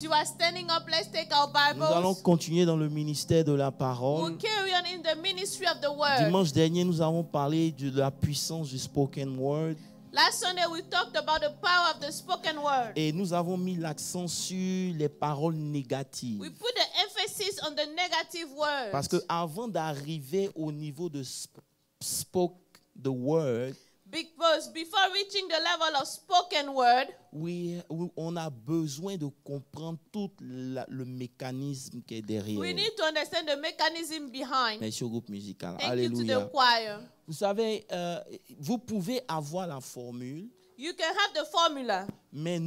You are standing up. Let's take our Nous allons Bibles. continuer dans le ministère de la parole. We'll carry on in the ministry of the word. Dimanche dernier, nous avons parlé de la puissance du spoken word. Last Sunday, we talked about the power of the spoken word. Et nous avons mis l'accent sur les paroles négatives. We put the emphasis on the negative words. Parce que avant d'arriver au niveau de spoke the word, Because before reaching the level of spoken word, on a besoin de comprendre tout le mécanisme qui est derrière. we need to understand the mechanism behind. Merci au groupe musical. Thank you to Alléluia. the choir. Vous savez, vous pouvez avoir la formule, You can have the formula, mais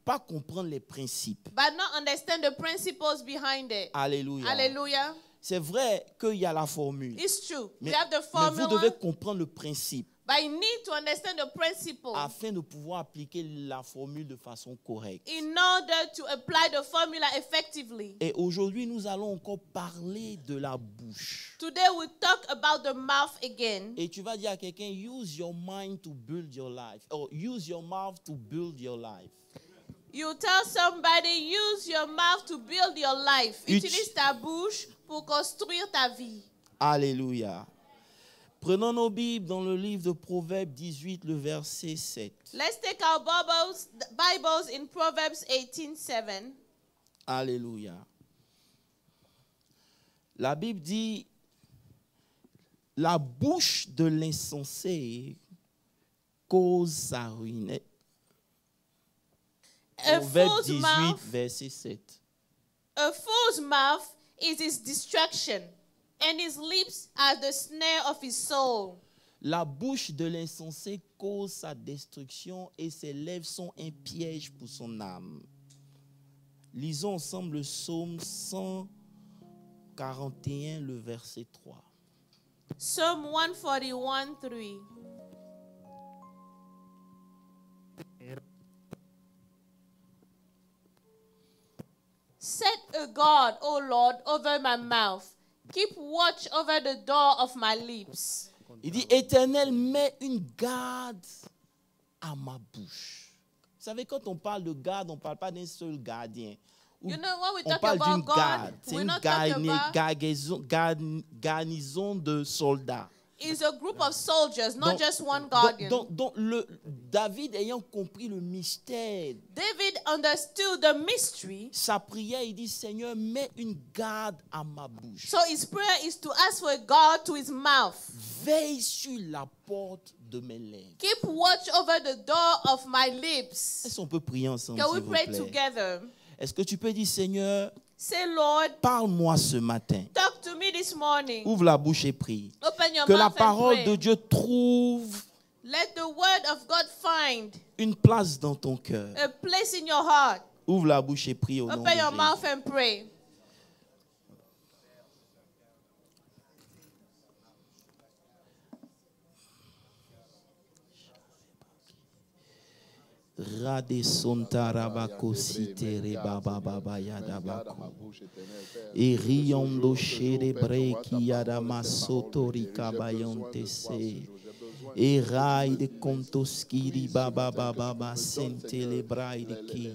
pas comprendre les principes. but not understand the principles behind it. Alléluia. Hallelujah. C'est vrai qu'il y a la formule, It's true. mais, We have the mais vous formula, devez comprendre le principe but you need to understand the principle afin de pouvoir appliquer la formule de façon correcte. in order to apply the formula effectively. Et aujourd'hui, nous allons encore parler de la bouche. Today we talk about the mouth again. Et tu vas dire à quelqu'un, use your mind to build your life. Or use your mouth to build your life. You tell somebody, use your mouth to build your life. Utilise ta bouche pour construire ta vie. Alléluia. Prenons nos Bibles dans le livre de Proverbes 18, le verset 7. Let's take our Bibles in Proverbs 18:7. Alléluia. La Bible dit, la bouche de l'insensé cause sa ruine. A Proverbe fool's 18, mouth, verset 7. a fool's mouth is his distraction, and his lips are the snare of his soul. La bouche de l'insensé cause sa destruction et ses lèvres sont un piège pour son âme. Lisons ensemble le psaume 141, le verset 3. Psalm 141:3. Set a guard, O Lord, over my mouth. Keep watch over the door of my lips. Il dit, Éternel, mets une garde à ma bouche. Vous savez, quand on parle de garde, on ne parle pas d'un seul gardien. You know, when we On talk parle d'une about God, garde. C'est we're une not talking about garnison de soldats. it's a group of soldiers, not just one guardian. Donc David ayant compris le mystère, David understood the mystery, sa prière, il dit, Seigneur, mets une garde à ma bouche. so his prayer is to ask for a guard to his mouth. Veille sur la porte de mes lèvres. Keep watch over the door of my lips. Est-ce qu'on peut prier ensemble, Can s'il we vous pray plaît? together? Est-ce que tu peux dire, Seigneur, Say, Lord, parle-moi ce matin. talk to me this morning. Ouvre la bouche et prie. Open your Que la mouth and parole pray. de Dieu trouve Let the word of God find une place dans ton cœur. a place in your heart. Ouvre la bouche et prie au nom de Open your Jésus. mouth and pray. Rade sontarabako sitere baba baba yadabako. Et riondo chere breki yadama sotorika bayonte se. Et rai de kontoskiri baba baba ba sente le braille ki.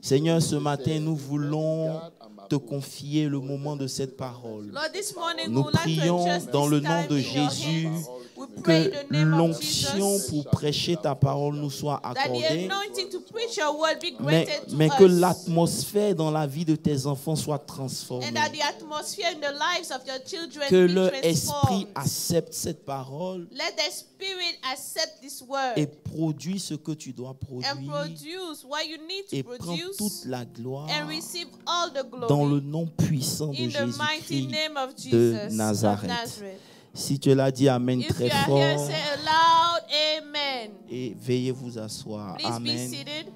Seigneur, ce matin, nous voulons te confier le moment de cette parole. Lord, this morning Nous we would like to prions entrust dans this le nom time de in your Jésus hands. We pray in que the name of l'onction Jesus pour prêcher ta parole nous soit that the accordée, anointing to preach your word be mais granted to que us, l'atmosphère dans la vie de tes enfants soit and transformée. that the atmosphere in the lives of your children Que be leur esprit transformed. accepte cette parole Let the Spirit accept this word et produit ce que tu dois and produire produce what you need et to prends produce toute la gloire and receive all the dans le glory nom puissant de in the mighty Jésus-Christ name of de Jesus of Nazareth. Nazareth. Si tu l'as dit Amen If très you are here, fort, say aloud, Amen. et veuillez vous asseoir. Please be Amen. seated.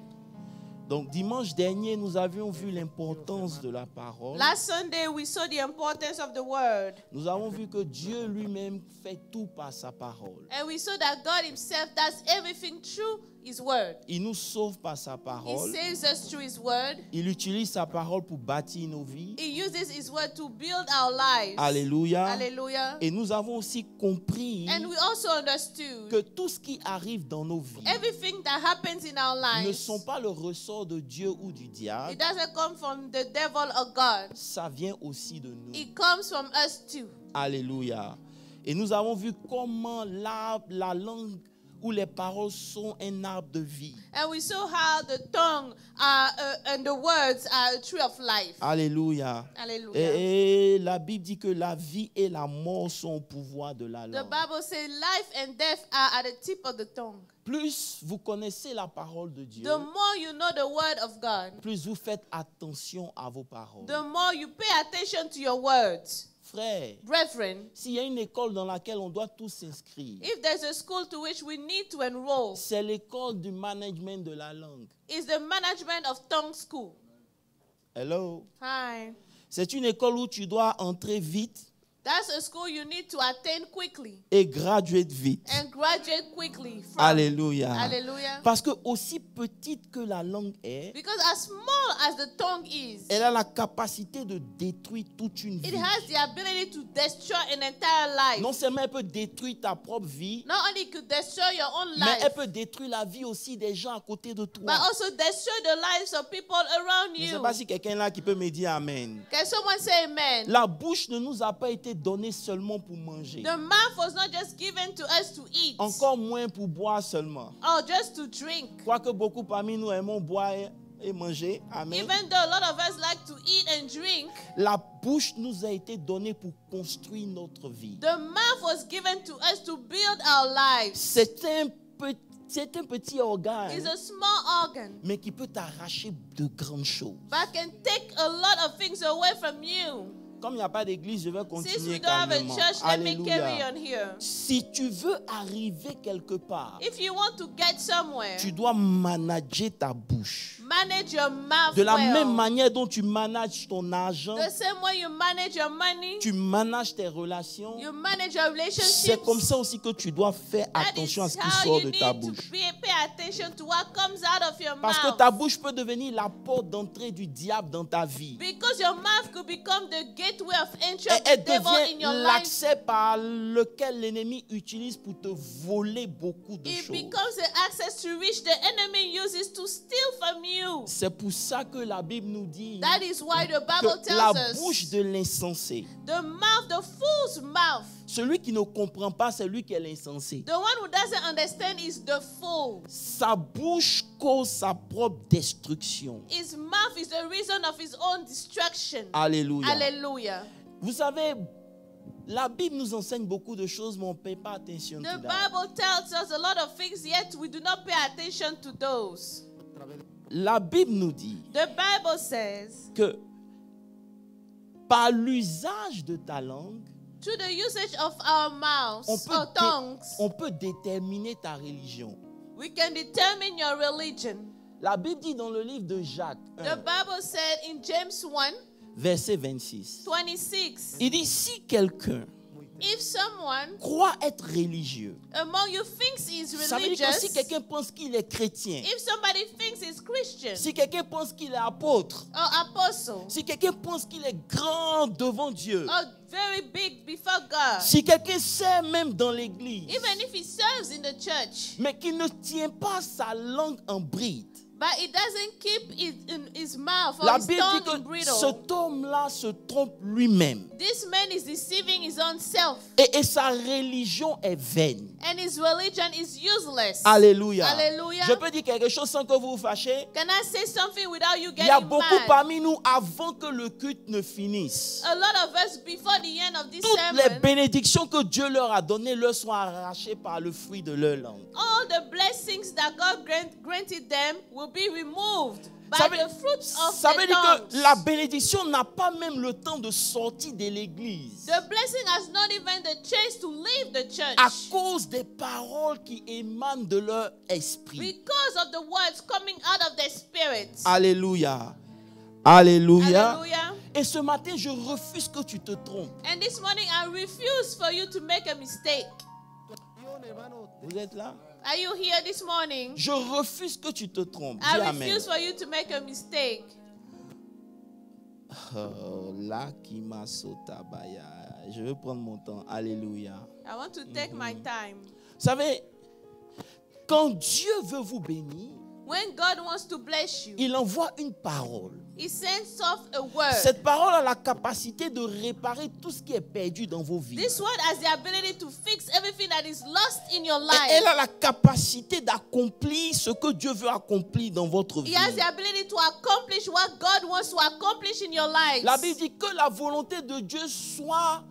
Donc dimanche dernier, nous avions vu l'importance de la parole. Last Sunday, we saw the importance of the word. Nous avons vu que Dieu lui-même fait tout par sa parole. And we saw that God himself does everything through His word. Il nous sauve par sa He parole. saves us through His word. Il utilise sa parole pour bâtir nos vies. He uses His word to build our lives. Alléluia. Hallelujah. Et nous avons aussi compris And we also understood que tout ce qui arrive dans nos vies everything that happens in our ne lives, sont pas le ressort de Dieu ou du diable. it doesn't come from the devil or God. Ça vient aussi de nous. It comes from us too. Alléluia. Et nous avons vu comment la langue ou les paroles sont un arbre de vie. And we saw how the tongue and the words are a tree of life. Alléluia. Hallelujah. Et la Bible dit que la vie et la mort sont au pouvoir de la The langue. Bible says life and death are at the tip of the tongue. Plus vous connaissez la parole de Dieu, The more you know the word of God, plus vous faites attention à vos paroles. the more you pay attention to your words. Frère, Brethren, s'il y a une école dans laquelle on doit tous s'inscrire, if there's a school to which we need to enroll, c'est l'école du management de la langue. it's the management of tongue school. Hello? Hi. C'est une école où tu dois entrer vite That's a school you need to attain quickly et graduate vite. and graduate quickly from. Alléluia. Hallelujah. Parce que aussi petite que la langue est, Because as small as the tongue is, elle a la capacité de détruire toute une it vie. has the ability to destroy an entire life. Non seulement elle peut détruire ta propre vie, Not only could destroy your own mais life, elle peut détruire la vie aussi des gens à côté de toi. but also destroy the lives of people around Je ne sais you. pas si quelqu'un là qui peut me dire Amen. Can someone say amen? La bouche ne nous a pas été donnée seulement pour manger. The mouth was not just given to us to eat Encore moins pour boire seulement. or just to drink. Quoique beaucoup parmi nous aimons boire et manger. Amen. Even though a lot of us like to eat and drink, La bouche nous a été donnée pour construire notre vie. the mouth was given to us to build our lives. C'est un petit It's organe, a small organ, mais qui peut t'arracher de grandes choses. but can take a lot of things away from you. Comme il n'y a pas d'église, je vais Since continuer we don't have a calmement. church, let me carry Alléluia. on here. Si tu veux arriver quelque part, If you want to get somewhere, tu dois manager ta bouche. manage your mouth De la well. même manière dont tu manages ton argent, The same way you manage your money, tu manages tes relations. you manage your relationships. C'est comme ça aussi que tu dois faire That attention à is ce qui how sort you de ta need to bouche. pay attention to what comes out of your Parce que mouth. ta bouche peut devenir la porte d'entrée du diable dans ta vie. Because your mouth could become the gateway of entry Et of the elle devil in your devient life. l'accès par lequel l'ennemi utilise pour te voler beaucoup de It choses. becomes the access to which the enemy uses to steal from you. C'est pour ça que la Bible nous dit That is why the Bible que la tells bouche us de l'insensé, the fool's mouth, celui qui ne comprend pas, c'est lui qui est l'insensé. the one who doesn't understand is the fool. Sa bouche cause sa propre destruction. His mouth is the reason of his own destruction. Alléluia. Hallelujah. Vous savez, la Bible nous enseigne beaucoup de choses, mais on ne paye pas attention. The to that. Bible tells us a lot of things, yet we do not pay attention to those. La Bible nous dit The Bible says, que par l'usage de ta langue, through the usage of our mouths or tongues, on peut déterminer ta religion. we can determine your religion. La Bible dit dans le livre de Jacques, The Bible said in James 1, verset 26, 26, il dit, si quelqu'un if someone croit être religieux, among you thinks he's ça veut dire que si religious, quelqu'un pense qu'il est chrétien, if somebody thinks he's Christian si quelqu'un pense qu'il est apôtre, or apostle si quelqu'un pense qu'il est grand devant Dieu, or very big before God, si quelqu'un sert même dans l'église, even if he serves in the church, mais qu'il ne tient pas sa langue en bride, but he doesn't keep it in his mouth or la his Bible tongue dit in que bridle, cet homme-là se trompe lui-même. this man is deceiving his own self, Et sa religion est vaine. and his religion is useless. Alléluia. Hallelujah. Je peux dire quelque chose sans que vous vous fâchiez. Can I say something without you Il y a getting beaucoup mad? parmi nous avant que le culte ne finisse. A lot of us, before the end of this Toutes les sermon, bénédictions que Dieu leur a données leur sont arrachées par le fruit de leur langue. all the blessings that God granted them will be removed by Ça veut, the fruits of ça veut the dire tongues. que la bénédiction n'a pas même le temps de sortir de l'église. The blessing has not even the chance to leave the church À cause des paroles qui émanent de leur esprit. because of the words coming out of their spirits. Alléluia. Alléluia. Hallelujah. Et ce matin, je refuse que tu te trompes. And this morning, I refuse for you to make a mistake. Vous êtes là? Are you here this morning? Je refuse que tu te trompes. I Dis amen. refuse for you to make a mistake. Là qui m'a sauté. Je vais prendre mon temps. Alléluia. I want to take my time. Vous savez, quand Dieu veut vous bénir, When God wants to bless you, il envoie une parole. He sends off a word. Cette parole a la capacité de réparer tout ce qui est perdu dans vos vies. This word has the ability to fix everything that is lost in your Et life. elle a la capacité d'accomplir ce que Dieu veut accomplir dans votre vie. He has the ability to accomplish what God wants to accomplish in your lives. La Bible dit que la volonté de Dieu soit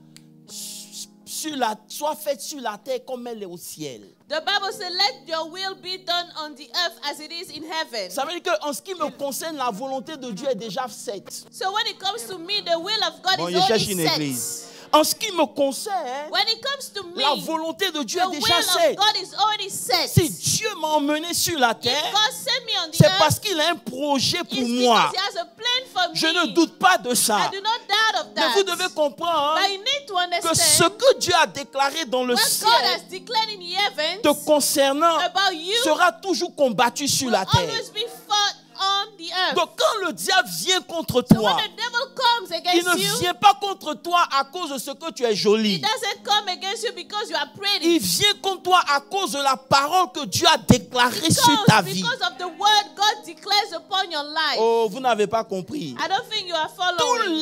faite sur la terre comme elle est au ciel. The Bible says, let your will be done on the earth as it is in heaven. Ça veut dire qu'en ce qui me concerne, la volonté de Dieu est déjà faite. So when it comes to me, the will of God Bon, is je cherche already une set. église. En ce qui me concerne, When it comes to me, la volonté de Dieu the est will déjà of faite. God is already set. Si Dieu m'a emmené sur la If terre, God sent me on the c'est earth, parce qu'il a un projet pour it's moi. because He has a plan for Je me. ne doute pas de ça. I do not doubt of Mais that. vous devez comprendre But you need to que ce understand que Dieu a déclaré dans le what God ciel has declared in the heavens te concernant about you sera toujours combattu sur will la terre. always be fought on the earth. Donc quand le diable vient contre So toi, when the devil comes il against ne you, vient pas contre toi à cause de ce que tu es he jolie. doesn't come against you because you are pretty. Il vient contre toi à cause de la parole que Dieu a déclarée sur ta vie. Because of the word God declares upon your life. Oh, vous n'avez pas compris. I don't think you are Tous following.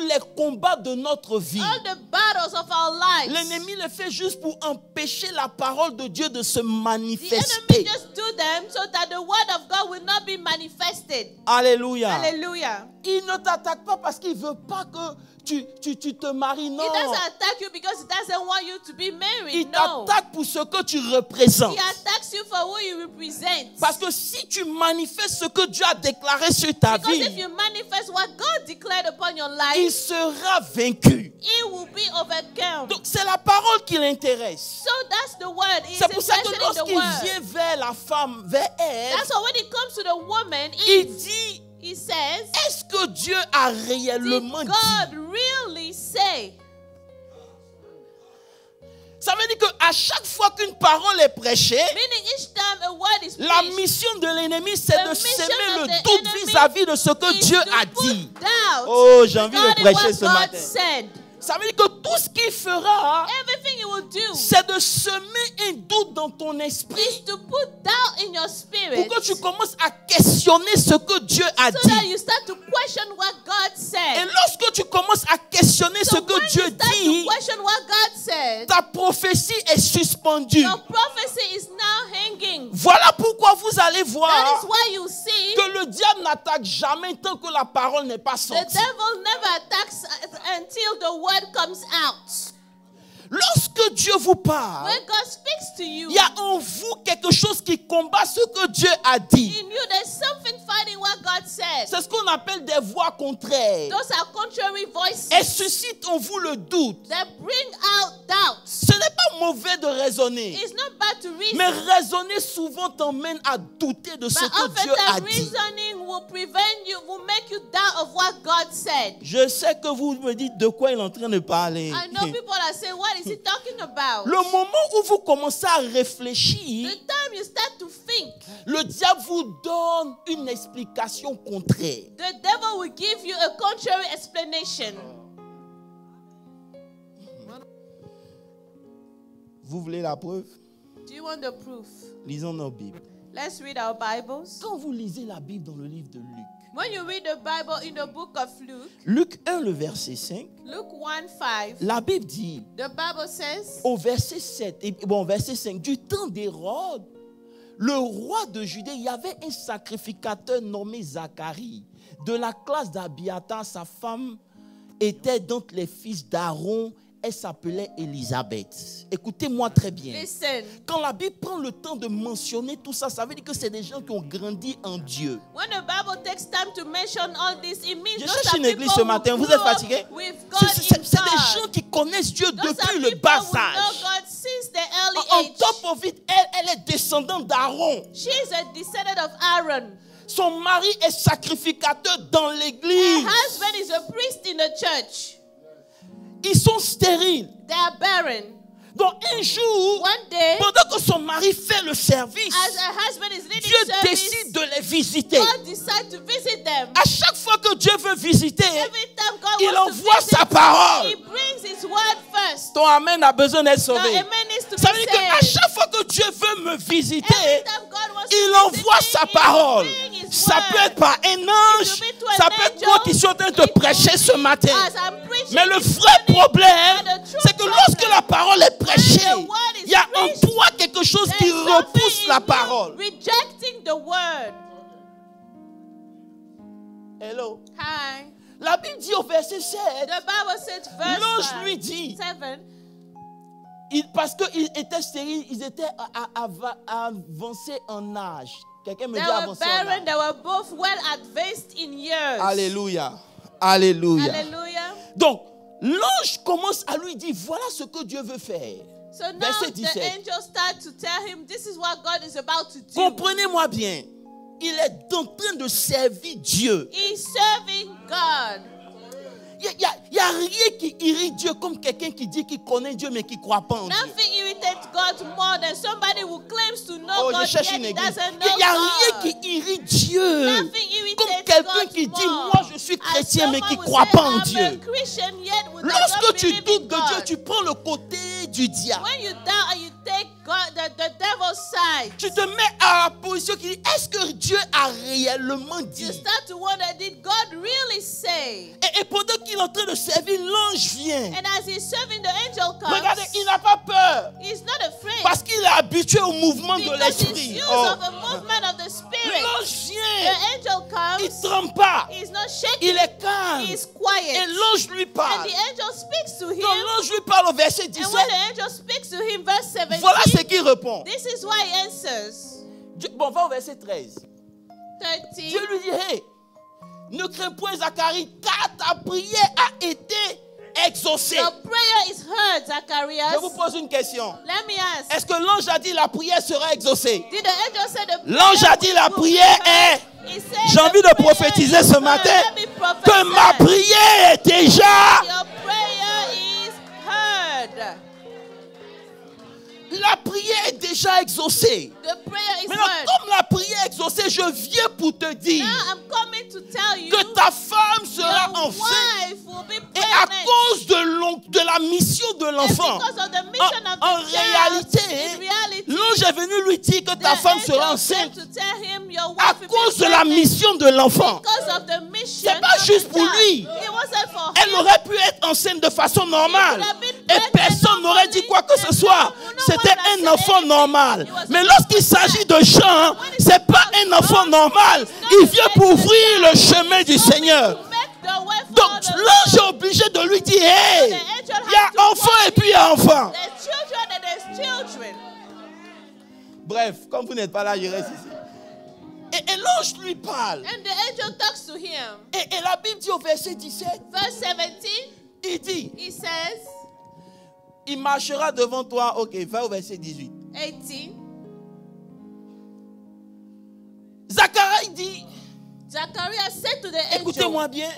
les combats de notre vie, All the battles of our lives. l'ennemi le fait juste pour empêcher la parole de Dieu de se The manifester. enemy just do them so that the word of God will not be manifested. Alléluia. Hallelujah. Il ne t'attaque pas parce qu'il ne veut pas que tu te maries. Non. He doesn't attack you because he doesn't want you to be married. Il No. t'attaque pour ce que tu représentes. He attacks you for who you represent. Parce que si tu manifestes ce que Dieu a déclaré sur ta Because if vie, you manifest what God declared upon your il life, sera vaincu. he will be overcome. Donc c'est la parole qui l'intéresse. So that's the word. He's C'est pour ça que interested in the lorsqu'il word. vient vers la femme, vers elle, That's why when it comes to the woman, il dit, he says, est-ce que Dieu a did réellement dit? God really say? Ça veut dire qu'à chaque fois qu'une parole est prêchée, Meaning each time a word is la preached, mission de l'ennemi, c'est The de mission s'aimer of le the doute enemy vis-à-vis de ce que is Dieu to a put dit. doubt Oh, j'ai envie de regarding prêcher what ce God matin. said. Ça veut dire que tout ce qu'il fera, Everything he will do c'est de semer un doute dans ton esprit is to put doubt in your spirit pour que tu commences à questionner ce que Dieu a so that dit. you start to question what God Et said. lorsque tu commences à questionner So ce que when Dieu you start dit, to question what God said, ta prophétie est suspendue. your prophecy is now hanging. Voilà pourquoi vous allez That voir is why you see que le diable n'attaque jamais tant que la parole n'est pas the sortie. devil never attacks until the word comes out. Lorsque Dieu vous parle, When God speaks to you, il y a en vous quelque chose qui combat ce que Dieu a dit. in you there's something fighting what God said. C'est ce qu'on appelle des voix contraires. Those are contrary voices Elles suscitent en vous le doute. that bring out doubts. Ce n'est pas mauvais de raisonner, It's not bad to reason, mais raisonner souvent t'emmène à douter de ce but que often Dieu a that dit. reasoning will prevent you, will make you doubt of what God said. Je sais que vous me dites de quoi il est en train de parler. I know people are saying, what is he talking about? Le moment où vous commencez à réfléchir, The time you start to think, le diable vous donne une explication contraire. the devil will give you a contrary explanation. Vous voulez la preuve? Do you want the proof? Lisons nos Bibles. Let's read our Bibles. Quand vous lisez la Bible dans le livre de Luc, When you read the Bible in the book of Luke, Luc 1, le verset 5, Luke 1:5, la Bible dit the Bible says, au verset 7, verset 5, du temps d'Hérode, le roi de Judée, il y avait un sacrificateur nommé Zacharie, de la classe d'Abiathar. Sa femme était d'entre les fils d'Aaron. Elle s'appelait Élisabeth. Écoutez-moi très bien. listen. Quand la Bible prend le temps de mentionner tout ça, ça veut dire que c'est des gens qui ont grandi en Dieu. When the Bible takes time to mention all this, it means Je those cherche are une église people ce who matin. Vous grew êtes up fatigués? with C'est God in des gens God. qui connaissent Dieu Those are depuis le people bas who know âge. God since the early En age. top of it, elle est descendante d'Aaron. She is a descendant of Aaron. Son mari est sacrificateur dans Her l'église. husband is a priest in the church. Ils sont stériles. They are barren. Donc un jour, One day, pendant que son mari fait le service, as her husband is leading Dieu service, décide de les visiter. God decides to visit them. À chaque fois que Dieu veut visiter, Every time God il wants to envoie visit, sa parole. He brings His word first. Ton amen a besoin d'être Now, sauvé. amen needs to Ça be veut dire qu'à saved. chaque fois que Dieu veut me visiter, Every time God wants il to envoie visit sa me, parole. He brings His Ça word. peut être par un ange, be to ça an peut être angel, moi qui suis en train de te it prêcher could ce be matin. as I'm preaching Mais le this vrai morning, problème, but the true c'est que lorsque problem, la parole est prêchée, when the word is il y a en preached, toi quelque chose qui there's something repousse in la you parole. rejecting the word. Hello. Hi. La Bible dit au verset 7, The Bible says, verse l'ange lui dit, 7, parce qu'ils étaient stériles, ils étaient avancés en âge. Quelqu'un me they dit were avancés en barren, âge. they were both well advanced in years. Alléluia. Alléluia. Hallelujah. Donc, l'ange commence à lui dire, voilà ce que Dieu veut faire. So now Verset the 17. angel started to tell him, this is what God is about to do. Comprenez-moi bien. Il est en train de servir Dieu. He's serving God. Il n'y a rien qui irrite Dieu comme quelqu'un qui dit qu'il connaît Dieu mais qui ne croit pas en Dieu. Nothing irritates God more than somebody who claims to know Oh, God je cherche yet une he église. doesn't Il know n'y a God. rien qui irrite Dieu. Nothing irritates Comme quelqu'un God qui dit, more. moi je suis As chrétien mais someone qui ne who croit say, pas en I'm a Dieu. Christian yet who does Lorsque not tu believe in doutes de Dieu, God. tu prends le côté du diable. When you doubt and you take God, the devil's side, Tu te mets à la position qui dit, est-ce que Dieu a réellement you dit? start to wonder, did God really say? Et pendant qu'il est en train de servir, l'ange vient. And as he's serving, the angel comes. Regardez, il n'a pas peur. He's not afraid. Parce qu'il est habitué au mouvement de Because he's l'esprit. used Oh. of the movement of the spirit. L'ange The vient. angel Il comes. ne tremble pas. He's not shaking. Il est calme. He's Et quiet. l'ange lui And parle. the angel speaks to him. Quand l'ange lui parle au verset And 17, when the angel speaks to him, verse 17, voilà ce qu'il répond. this is why he answers. Bon, va au verset 13. 13. Dieu lui dit, hey, ne crains point Zacharie, car ta prière a été exaucée. Your prayer is heard, Zacharias. Je vous pose une question. Let me ask. Est-ce que l'ange a dit la prière sera exaucée? Did the angel say the L'ange a dit la prière est... J'ai envie de prophétiser ce matin que ma prière est déjà... Your prayer is heard. La prière est déjà exaucée. The prayer is Maintenant, heard. comme la prière est exaucée, je viens pour te dire Now I'm coming to tell you que ta femme sera your enceinte. wife will be Et à pregnant. cause de la mission de And l'enfant, because of the mission of the en child, réalité, in reality, l'ange est venu lui dire que ta the femme angel sera came enceinte to tell him your à wife will be cause de la pregnant mission de l'enfant. because of the mission C'est pas of juste the pour child. lui. It wasn't for Elle him. aurait pu être enceinte de façon normale. It could have been Et pregnant personne n'aurait dit quoi que ce normally, soit. and no C'était one would un have enfant said normal. anything. It was Mais a lorsqu'il normal s'agit de Jean, c'est pas un enfant normal. Il vient pour ouvrir le chemin du Seigneur. Donc l'ange est obligé de lui dire, hey, il y a enfant et puis il y a enfant. There's children and there's children. Bref, comme vous n'êtes pas là, je reste ici. Et l'ange lui parle. And the angel talks to him. Et la Bible dit au verset 17, Verse 17, il dit, he says, il marchera devant toi. Ok, va au verset 18. 18, Zacharie dit, Zacharias said to the angel, écoutez-moi bien,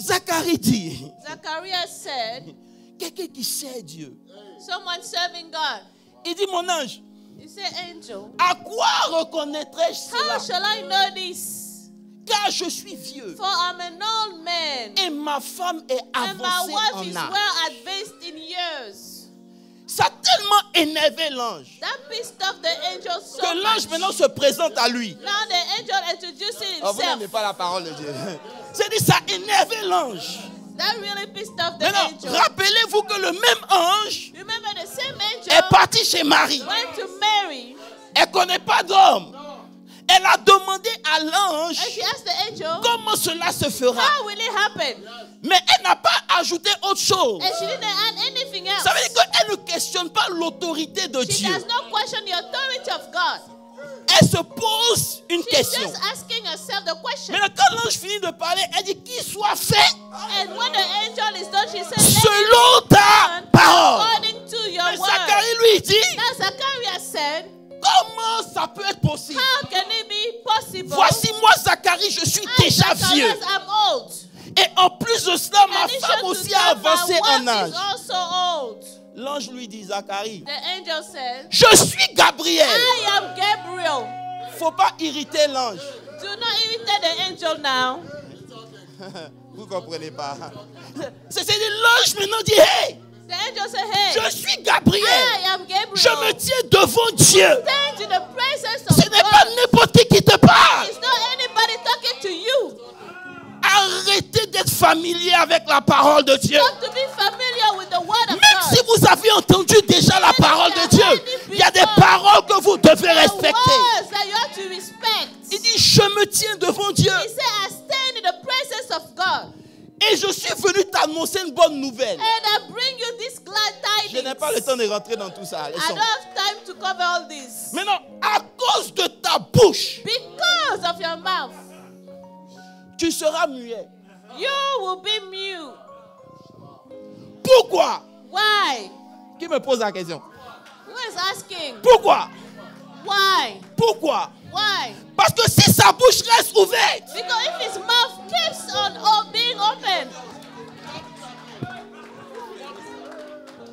Zacharie dit, Zacharias said, quelqu'un qui sait Dieu, someone serving God. il dit, mon ange, He said, angel, à quoi reconnaîtrai-je how cela? shall I know this? Car je suis vieux For I'm an old man, et ma femme est and my avancée wife is en âge. well advanced in years. Ça a tellement énervé l'ange That pissed off the angel so que l'ange much. maintenant se présente à lui. Now the angel introducing Oh, vous n'aimez himself. pas la parole de Dieu. C'est-à-dire ça a énervé l'ange. That really pissed off the Maintenant, angel. rappelez-vous que le même ange Remember the same est angel parti chez Marie. went to Mary, Elle ne connaît pas d'homme. Elle a demandé à l'ange and she asked the angel, comment cela se fera. how will it happen? Mais elle n'a pas ajouté autre chose. And she didn't add anything else. Ça veut dire qu'elle ne questionne pas l'autorité de She Dieu. does not question the authority of God. Elle se pose une She's question. just asking herself the question. Mais quand l'ange finit de parler, elle dit qu'il soit fait And when the angel is done, she says, let it selon be ta done parole. according to your Mais word. Zacharie lui dit, Now Zacharias said, comment ça peut être possible? how can it be possible? Voici moi Zacharie, je suis I, déjà vieux. Zacharias, I'm old. Et en plus de cela, ma In addition femme to aussi that, a avancé my en wife âge. is also old. L'ange lui dit, Zacharie, The angel said, je suis Gabriel. I am Gabriel. Faut pas irriter l'ange. Do not irritate the angel now. Vous comprenez pas. C'est l'ange maintenant dit, hey, The angel said, hey, je suis Gabriel. I am Gabriel. Je me tiens devant Dieu. Stand in the presence of Ce n'est pas God. n'importe qui te parle. It's not anybody talking to you. Arrêtez d'être familier avec la parole de Dieu. Stop to be familiar with the word of Même God. si vous avez entendu déjà la parole de Dieu, il y a des paroles que vous devez The respecter. words that you have to respect. Il dit, je me tiens devant Dieu. He said, I stand in the presence of God. Et je suis venu t'annoncer une bonne nouvelle. And I bring you this glad Je n'ai tidings. pas le temps de rentrer dans tout ça. I Laissons. don't have time to cover all this. Maintenant, à cause de ta bouche, Because of your mouth, tu seras muet. you will be mute. Pourquoi? Why? Qui me pose la question? Who is asking? Pourquoi? Why? Pourquoi? Why? Parce que si sa bouche reste ouverte, Because if his mouth keeps on being open,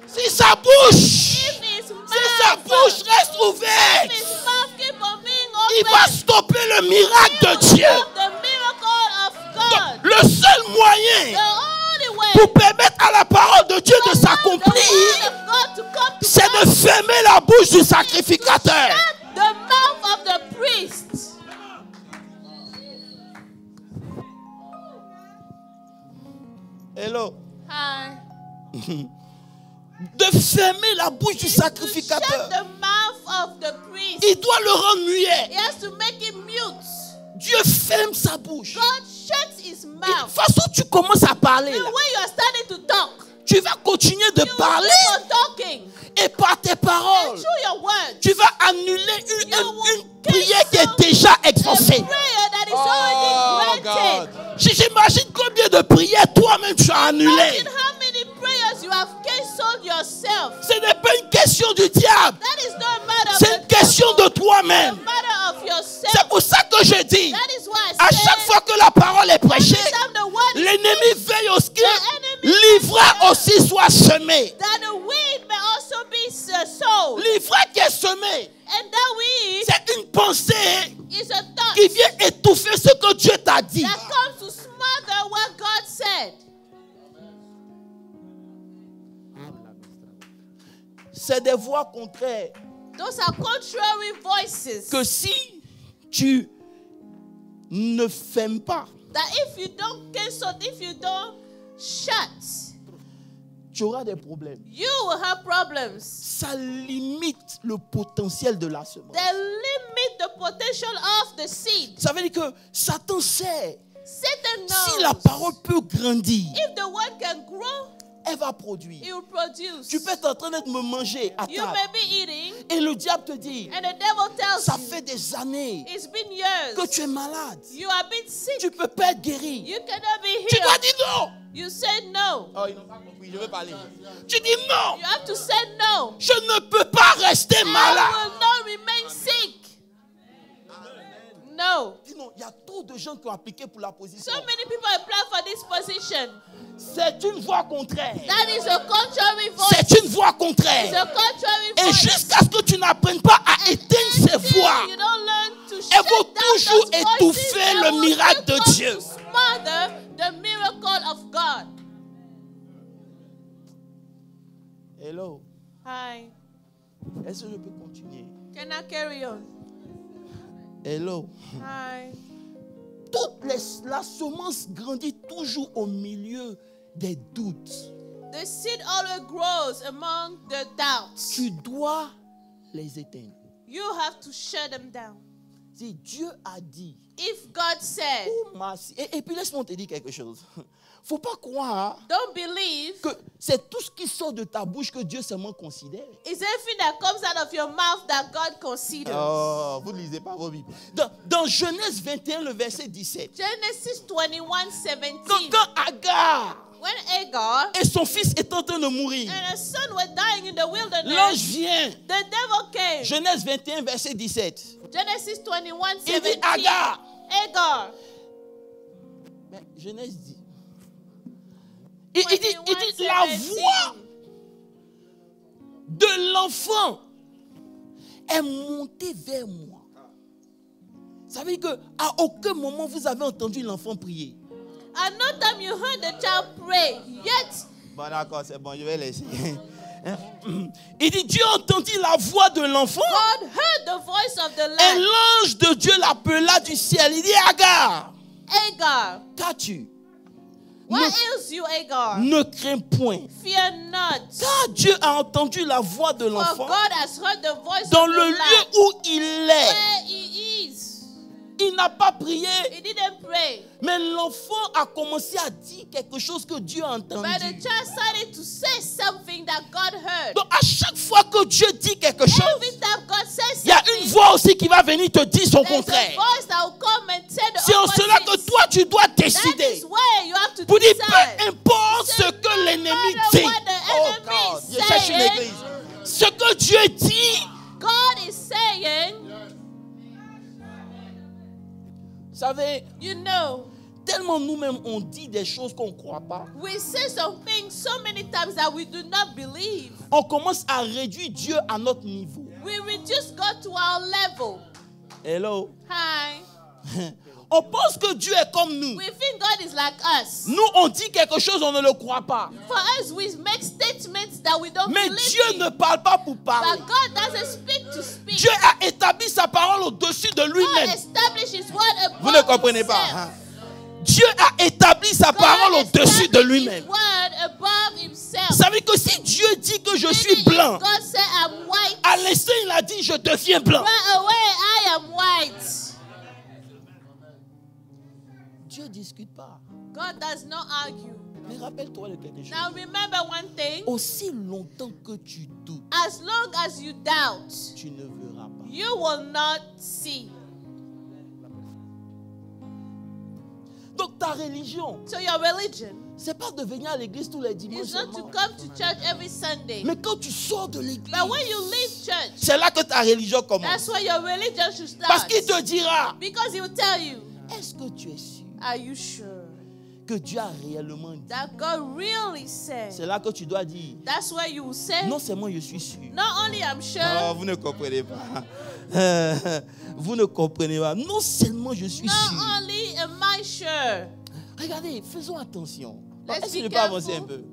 si sa bouche, if his si sa mouth, bouche reste if ouverte, his mouth keep on being il open, va stopper le miracle he will de Dieu. stop the miracle of God. Le seul The moyen only way pour permettre à la parole de Dieu de for the word s'accomplir, of God to come to c'est de fermer la bouche du sacrificateur. shut the mouth of the priest. Hello. Hi. De fermer la bouche du To shut sacrificateur. the mouth of the priest. Il doit le rendre muet. He has to make him mute. Dieu ferme sa bouche. God shuts his Et de mouth. toute façon, tu commences à parler. The Là. way you are starting to talk, Tu vas continuer de you will parler keep on talking. et par tes And paroles, through your words, tu vas annuler une will prière qui est cancel déjà a exaucée. prayer that is already granted. J'imagine combien de prières toi-même tu as annulées. Imagine how many prayers you have cancelled yourself. Ce n'est pas une question du diable. That is not a matter of C'est une the question devil. de toi-même. It's a matter of yourself. C'est pour ça que je dis, That is why à I chaque said, fois que la parole est prêchée, every time the word is l'ennemi veille au ski, enemy l'ivraie aussi soit semé. that the weed may also be sown. L'ivraie qui est semé, And that weed c'est une pensée is a thought qui vient étouffer ce que Dieu t'a dit. that comes to smother what God said. C'est des voix contraires Those are contrary voices. que si tu ne fermes pas, That if you don't cancel, if you don't shut, tu auras des problèmes. you will have problems. Ça limite le potentiel de la semence. They limit the potential of the seed. Ça veut dire que Satan sait, Satan si la knows parole peut grandir, if the word can grow, elle va produire. it will produce. Tu peux être en train de me manger à You table. may be eating, Et le diable te dit, and the devil tells ça you, fait des années it's been years. que tu es malade. You have been sick. Tu ne peux pas être guéri. You cannot be Tu dois healed. dire non. You say no. Oh, ils n'ont pas compris, je veux parler. Tu dis non. You have to say no. Je ne peux pas rester malade. I will not remain sick. No. Dis non, il y a trop de gens qui ont appliqué pour la position. So many people apply for this position. C'est une voix contraire. That is a contrary voice. C'est une voix It's contraire. a contrary Et voice. jusqu'à ce que tu n'apprennes pas à éteindre ces voix, You don't learn to shut elles vont down toujours those voices. étouffer They le will miracle still de come Dieu. to smother the miracle of God. Hello. Hi. Est-ce que je peux continuer? Can I carry on? Hello. Hi. La semence grandit toujours au milieu des doutes. The seed always grows among the doubts. Tu dois les éteindre. You have to shut them down. Si Dieu a dit, If God said, oh, merci. Et puis laisse-moi te dire quelque chose. Faut pas croire don't believe, que c'est tout ce qui sort de ta bouche que Dieu seulement considère. it's everything that comes out of your mouth that God considers. Oh, vous ne lisez pas vos Bibles. Dans Genèse 21, le verset 17. Genesis 21:17. Quand Agar When Agar et son fils étaient en train de mourir, and her son were dying in the l'ange wilderness, vient. the devil came. Genèse 21, verset 17. Genesis Il 21:17. dit Agar. Agar. Mais Genèse dit. Il dit la voix que l'enfant est monté vers moi. Ça veut dire qu'à aucun moment vous avez entendu l'enfant prier. At no time you heard the child pray, yet. Bon, d'accord, c'est bon, je vais laisser. Il dit, Dieu entendit la voix de l'enfant. God heard the voice of the Et lad. l'ange de Dieu l'appela du ciel. Il dit, Agar, Agar, qu'as-tu? what ails you, Agar? Ne crains point. Fear not. Car Dieu a entendu la voix de For l'enfant God has heard the voice dans of le the lieu lad. où il est. Where he is. Il n'a pas prié, He didn't pray. mais l'enfant a commencé à dire quelque chose que Dieu a entendu. But the child started to say something that God heard. Donc à chaque fois que Dieu dit quelque chose, Every time God says il y a something, une voix aussi qui va venir te dire son there's a contraire. voice that will come and say the C'est en cela que opposite. toi tu dois That décider. is where you have to Pour dire, decide. peu importe ce que l'ennemi matter dit. what the Oh enemy God, is je cherche une saying. église. Ce que Dieu dit, God is saying, vous savez, you know, tellement nous-mêmes on dit des choses qu'on ne croit pas. we say some things so many times that we do not believe. On commence à réduire Dieu à notre niveau. We reduce God to our level. Hello. Hi. On pense que Dieu est comme nous. We think God is like us. Nous, on dit quelque chose, on ne le croit pas. For us, we make statements that we don't Mais believe Dieu in. ne parle pas pour parler. But God doesn't speak to speak. Dieu a établi sa parole au-dessus de God lui-même. establishes word above Vous ne comprenez pas. himself. Hein? Dieu a établi sa parole God au-dessus de establishes lui-même. his word above himself. Vous savez que si Dieu dit que je suis Meaning if blanc, God said I'm white, à l'instant il a dit je deviens blanc. right away I am white. Dieu ne discute pas. God does not argue. Mais rappelle-toi de quelque chose. Now remember one thing. Aussi longtemps que tu doutes, As long as you doubt, tu ne verras pas. you will not see. Donc ta religion, So your religion c'est pas de venir à l'église tous les dimanches is not to seulement. come to church every Sunday. Mais quand tu sors de l'église, But when you leave church, c'est là que ta religion commence. that's where your religion should Parce start. qu'il te dira, Because he will tell you, est-ce que tu es sûr are you sure que Dieu a réellement dit? that God really C'est said? là que tu dois dire, That's where you will say, non seulement je suis sûr. not only I'm sure, Oh, vous ne comprenez pas. Vous ne comprenez pas. Non seulement je suis not sûr. only am I sure. Regardez, faisons attention. Let's Est-ce que be je peux avancer un careful. peu?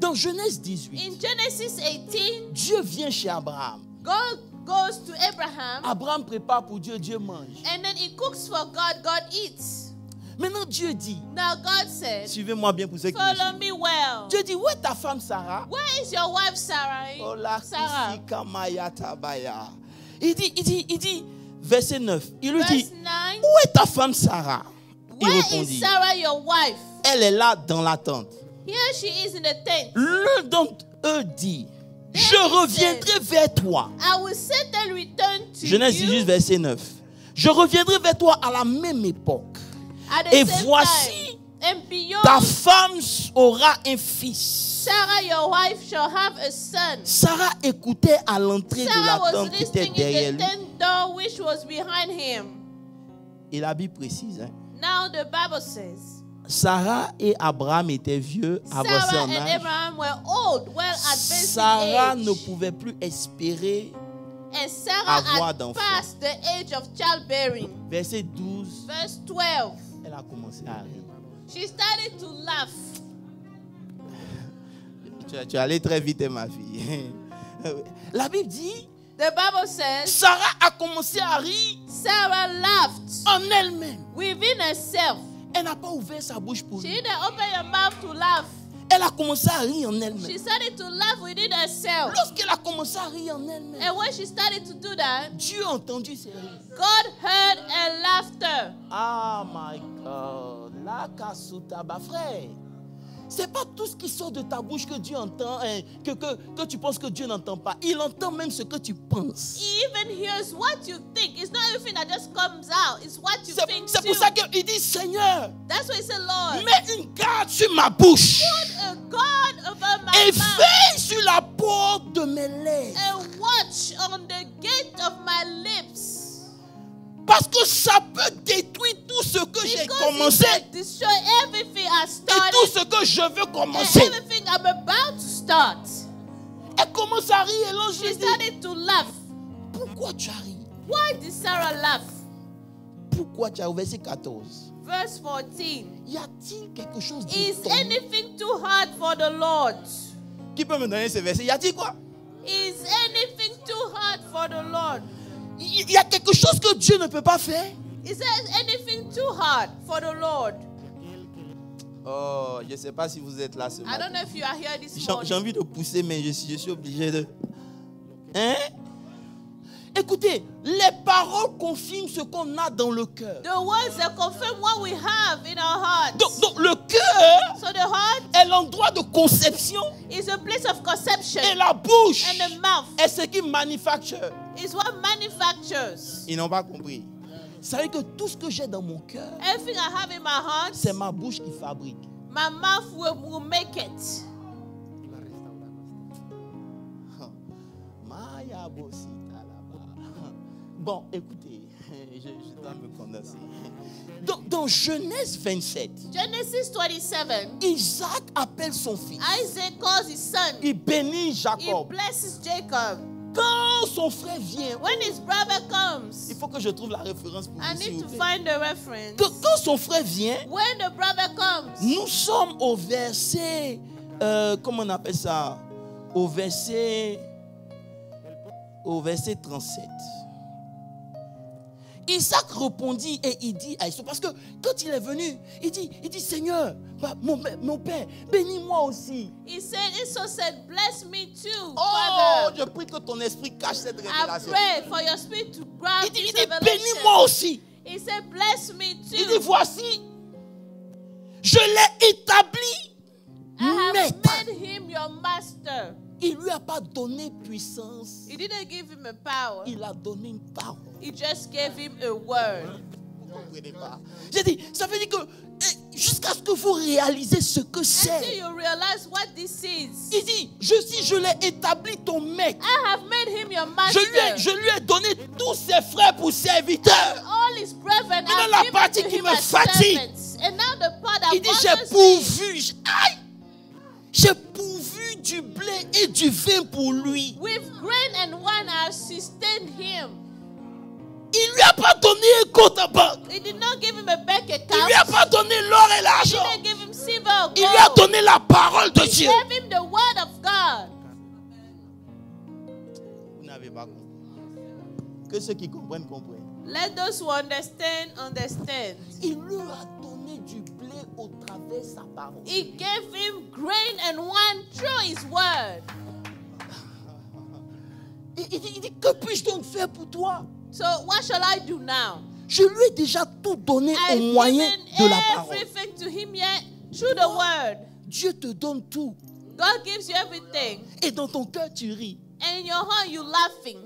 Dans Genèse 18, In Genesis 18, Dieu vient chez Abraham. God goes to Abraham Abraham prépare pour Dieu, Dieu mange. and then he cooks for God, God eats. Maintenant, Dieu dit, Now God said, suivez-moi bien pour ceux qui me follow suivent. me well. Dieu dit, où est ta femme Sarah? Where is your wife Sarah? Oh, la Sarah. kusika maya tabaya. Il dit, verset 9, il lui dit, Verse 9. où est ta femme Sarah? Il Where is répondit, Sarah, your wife? elle est là dans la tente. Here she is in the tent. L'un d'entre eux dit, je reviendrai vers toi. I will certainly return to Genèse 18, you verset 9. Je reviendrai vers toi à la même époque. at the Et same voici, time. And beyond, ta femme aura un fils. Sarah, your wife, shall have a son. Sarah écoutait à l'entrée de Sarah la was tente qui était listening derrière in the lui. tent door which was behind him. Et la Bible précise, hein, Now the Bible says, Sarah et Abraham étaient vieux, avancés Sarah en and âge. Abraham were old, well advanced Sarah in ne age. pouvait plus espérer. And Sarah avoir had d'enfants. passed the age of childbearing. Verset 12, Verse 12. elle a commencé à rire. She started to laugh. Tu es allé très vite, ma fille. La Bible dit, The Bible says, Sarah a commencé à rire Sarah laughed en elle-même. within herself. Elle n'a pas ouvert sa bouche pour She lui. didn't open her mouth to laugh. Elle a commencé à rire en She elle-même. started to laugh within herself. Lorsqu'elle a commencé à rire en elle-même, And when she started to do that, Dieu a entendu ses rires. God heard her laughter. Ah, my God. La kasutaba, frère. C'est pas tout ce qui sort de ta bouche que Dieu entend, hein, que tu penses que Dieu n'entend pas. Il entend même ce que tu penses. He even hears what you think. It's not everything that just comes out. It's what you think C'est too. pour ça qu'il dit, Seigneur, That's why he said, Lord, mets une garde sur ma bouche put a guard over my et mouth veille sur la porte de mes lèvres. and watch on the gate of my lips. Parce que ça peut détruire tout ce que j'ai Because he commencé said, destroy everything I et tout started ce que je veux and commencer. everything I'm about to start. Elle commence commence à rire. Et l'ange lui She dit, started to laugh. pourquoi tu as ri? Why did Sarah laugh? Pourquoi tu as ri? Verset 14. Verse 14. Y a-t-il quelque chose Is d'étonnant? anything too hard for the Lord? Qui peut me donner ce verset? Y a-t-il quoi? Is anything too hard for the Lord? Il y a quelque chose que Dieu ne peut pas faire? Is there anything too hard for the Lord? Oh, je ne sais pas si vous êtes là ce I matin. don't know if you are here this J'ai morning. envie de pousser, mais je suis obligé de... Hein? Écoutez, les paroles confirment ce qu'on a dans le cœur. The words that confirm what we have in our hearts. Donc le cœur So the heart est l'endroit de conception is a place of conception, et la bouche and the mouth est ce qui manufacture. is what manufactures. Ils n'ont pas compris. Ça veut dire que tout ce que j'ai dans mon cœur, Everything I have in my heart, c'est ma bouche qui fabrique. my mouth will make it. Bon, écoutez, je dois me condenser. Dans Genèse 27, Genesis 27, Isaac appelle son fils. Isaac calls his son. Il bénit He Jacob. blesses Jacob. Quand son frère vient, When his brother il comes, faut que je trouve la référence pour I vous, s'il need vous to plaît. find the reference. Quand son frère vient, When the brother comes, nous sommes au verset, comment on appelle ça? Au verset 37. Isaac répondit et il dit à Isaac, parce que quand il est venu, il dit Seigneur, mon père, bénis-moi aussi. he said, Esau said, bless me too, Oh, Father. je prie que ton esprit cache cette I révélation. pray for your spirit to grab Il this dit revelation. bénis-moi aussi. He said, bless me Il dit too. voici, je l'ai établi I have maître. made him your master. Il ne lui a pas donné puissance, He didn't give him a power. il a donné une parole. He just gave him a word. Vous ne comprenez pas. J'ai dit, ça veut dire que jusqu'à ce que vous réalisez ce que Until c'est. you realize what this is. Il dit, je l'ai établi ton maître. I have made him your master. Je lui ai donné tous ses frères pour serviteurs. All his brethren Maintenant, have la given partie to qui him me as fatigue. servants. And now the part that Il dit, bothers me, j'ai pourvu du blé et du vin pour lui. with grain and wine I have sustained him. Il lui a pas donné un compte en banque. He did not give him a bank Il account. lui a pas donné l'or et He l'argent. didn't give him silver or Il lui a gold. donné la parole de He Dieu. gave him the word of God. Vous n'avez pas compris. Que ceux qui comprennent, comprennent. Let those who understand, understand. Il lui a donné du blé au travers de sa parole. He gave him grain and wine through his word. Il dit, que puis-je donc faire pour toi? So what shall I do now? Je lui ai déjà tout donné au I've moyen given de la parole. everything to him yet through the word. Dieu te donne tout. God gives you everything. Et dans ton cœur, tu ris. And in your heart you laughing.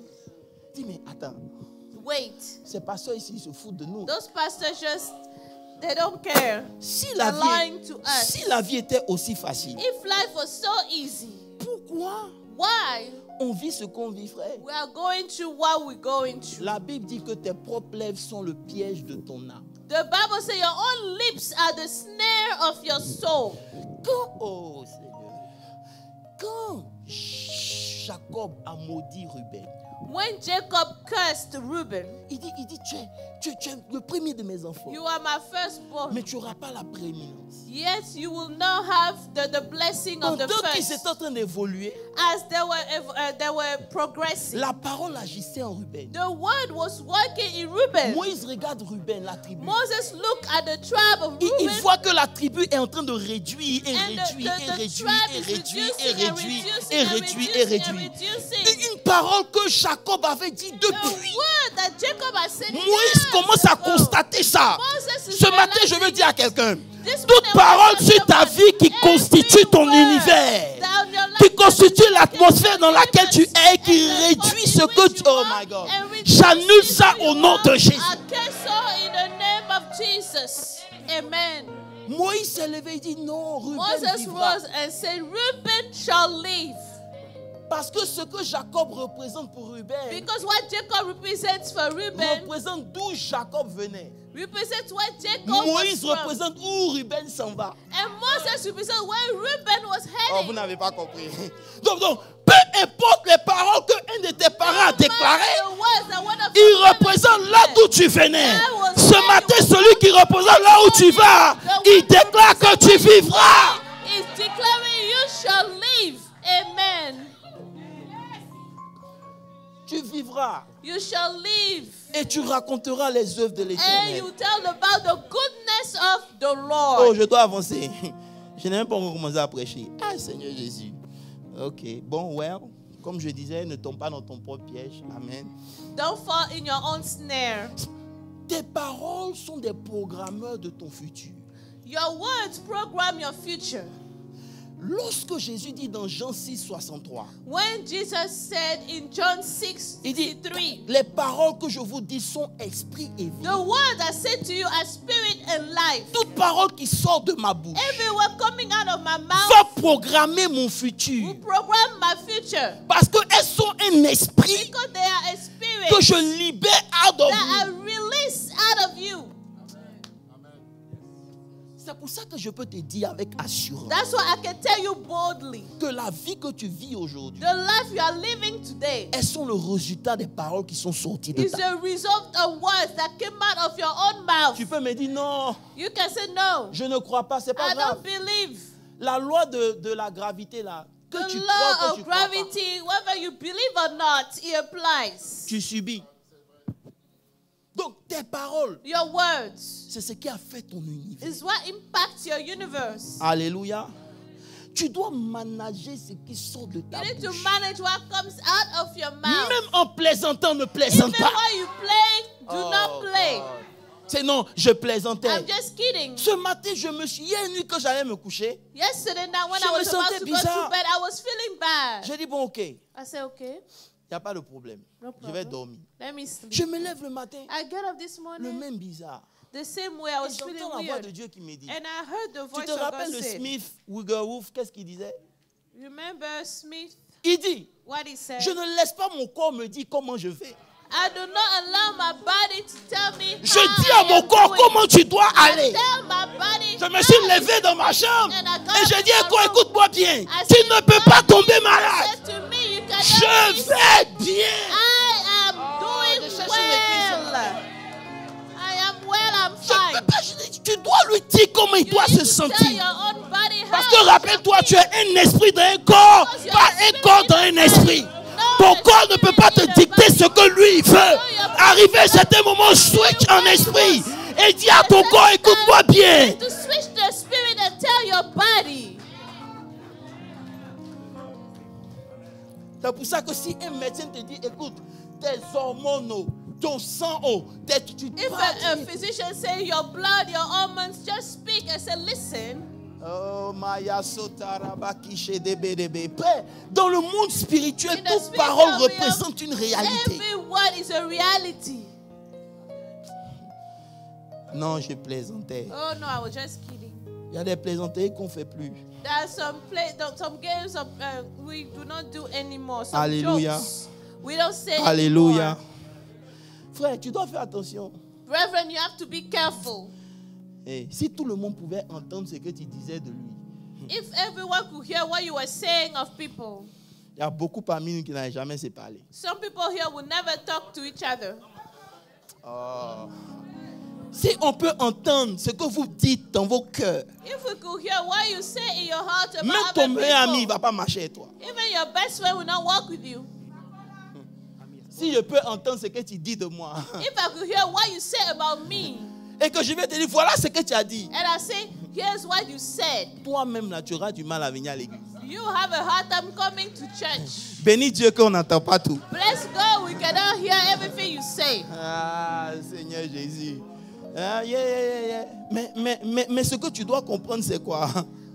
Dis, mais attends, Wait. ces pasteurs ici, ils se foutent de nous. Those pastors just, they don't care. Si They're lying to us. si la vie était aussi facile, If life was so easy, pourquoi why on vit ce qu'on vit, frère? we are going through what we're going through? La Bible dit que tes propres lèvres sont le piège de ton âme. The Bible says your own lips are the snare of your soul. Oh Seigneur, quand Jacob a maudit Ruben, When Jacob cursed Reuben, il dit, tu es le premier de mes enfants, you are my firstborn. mais tu n'auras pas la prééminence. Yes, you will not have the blessing of the Pendant qu'ils first. étaient en train d'évoluer, As they were progressing, la parole agissait en Ruben. the word was working in Reuben. Moïse regarde Ruben, la tribu. Moses looked at the tribe of Il Reuben, voit que la tribu est en train de réduire et and réduire et the réduire tribe et is réduire et reducing and réduire reducing et and réduire et reducing and réduire. reducing. Une parole que Jacob avait dit The depuis. word that Jacob had said Moïse years commence à ago. constater ça. Moses is Ce matin, je veux realizing dire à quelqu'un, this toute morning, parole I want sur ta someone, vie qui every constitue ton word univers, that on your life qui that constitue you l'atmosphère can dans laquelle tu es, qui and réduit the ce cause que in tu... which Oh you my are, God. and reduce J'annule ça who au you nom are. de Jésus. I cancel in the name of Jesus. Amen. Moïse s'est levé et dit non, Ruben Moses vivra. rose and said, Reuben shall live. Parce que ce que Jacob représente pour Ruben Because what Jacob represents for Reuben représente d'où Jacob venait. represents where Jacob Moïse was from. représente où Ruben s'en va. And Moses represents where Reuben was Oh, heading. vous n'avez pas compris. Donc, peu importe les paroles qu'un de tes parents a déclarées, il représente là d'où tu venais. Ce matin, celui qui représente là où tu vas, il déclare que tu vivras. Is declaring you shall live. Amen. Tu vivras. You shall live. Et tu raconteras les œuvres de And l'Éternel. you tell about the goodness of the Oh, Lord. je dois avancer. Je n'ai même pas encore commencé à prêcher. Ah, Seigneur Jésus. Ok. Bon, well, comme je disais, ne tombe pas dans ton propre piège. Amen. Don't fall in your own snare. Tes paroles sont des programmeurs de ton futur. Your words program your future. Lorsque Jésus dit dans Jean 6, 63, When Jesus said in John il dit, 6:63, les paroles que je vous dis sont esprit et vie. the words I said to you are spirit and life. Toute parole qui sort de ma bouche Every word coming out of my mouth va programmer mon will futur. program my future. Parce qu'elles sont un esprit Because they are a spirit que je libère out of that you. are released out of you. C'est pour ça que je peux te dire avec assurance That's why I can tell you boldly, que la vie que tu vis aujourd'hui, the life you are living today elles sont le résultat des paroles qui sont sorties de is ta a result of words that came out of your own mouth. Tu peux me dire non, You can say no, je ne crois pas, c'est pas I grave. don't believe. La loi de la gravité là, que The tu crois, law que tu of crois pas, gravity, whether you believe or not, it applies. tu subis. Donc tes paroles, Your words c'est ce qui a fait ton univers. is what impacts your universe. Alléluia. Tu dois manager ce qui sort de ta You need to bouche. manage what comes out of your mouth. Même en plaisantant, ne plaisante Even pas. while you play, do not play. God. C'est non, je plaisantais. I'm just kidding. Ce matin, hier nuit que j'allais me coucher, Yesterday night when Je I me was about sentais to go bizarre. to bed, I was feeling bad. j'ai dit bon ok, il I said, okay, n'y a pas de problème. no Je vais problem. dormir. Let me sleep. Je me lève le matin, I get up this le morning, même bizarre. the same way I Et was feeling j'entends la voix de weird. Dieu qui me dit. And I heard the Tu voice te of God rappelles de say, Smith Wigglesworth, qu'est-ce qu'il disait? remember Smith, Il dit, what he said? je ne laisse pas mon corps me dire comment je vais. I do not allow my body to tell me Je how dis à I mon am corps doing. comment tu dois I aller. tell my body Je me suis how levé dans ma chambre And I got et up j'ai dit, in my room. écoute-moi bien, I tu said, ne peux pas "Body," tomber he malade. said to me, you cannot Je be sick. vais bien. I am doing je cherche well. I am well, I'm Je ne fine. peux pas, tu dois lui dire comment il You doit need se to tell sentir. your own body Parce how que you rappelle-toi, should tu be. es un esprit dans un corps, Because you pas are un spirit corps dans in un a esprit. body. Ton the corps ne peut pas te spirit in a dicter body. ce que lui il veut. your Arrivé à certain moment, switch en esprit et dis à ton corps, écoute-moi bien. To switch the spirit and tell your body. C'est pour ça que si un médecin te dit, écoute, tes hormones, ton sang, tu If a physician say your blood, your hormones, just speak and say, listen. Oh, Maya Sotarabaki Shedebedebe. Père, dans le monde spirituel, In the toute spiritual parole realm, représente une réalité. Every word is a reality. Non, je plaisantais. Oh no, I was just kidding. Il y a des plaisanteries qu'on ne fait plus. There are some games we do not do anymore. Some Alléluia. jokes we don't say Alléluia. anymore. Frère, tu dois faire attention. Brethren, you have to be careful. Et si tout le monde pouvait entendre ce que tu disais de lui, If everyone could hear what you were saying of people, il y a beaucoup parmi nous qui n'avaient jamais se parler. some people here will never talk to each other. Oh. Si on peut entendre ce que vous dites dans vos cœurs, If we could hear what you say in your heart about même other ton meilleur ami ne people, va pas marcher avec toi. even your best friend will not walk with you. Si je peux entendre ce que tu dis de moi If I could hear what you say about me, et que je vais te dire, voilà ce que tu as dit, and I say, here's what you said, toi-même là, tu auras du mal à venir à l'église. you have a hard time coming to church. Bénis Dieu qu'on n'entend pas tout. Bless God, we cannot hear everything you say. Ah, Seigneur Jésus. Ah, mais ce que tu dois comprendre, c'est quoi?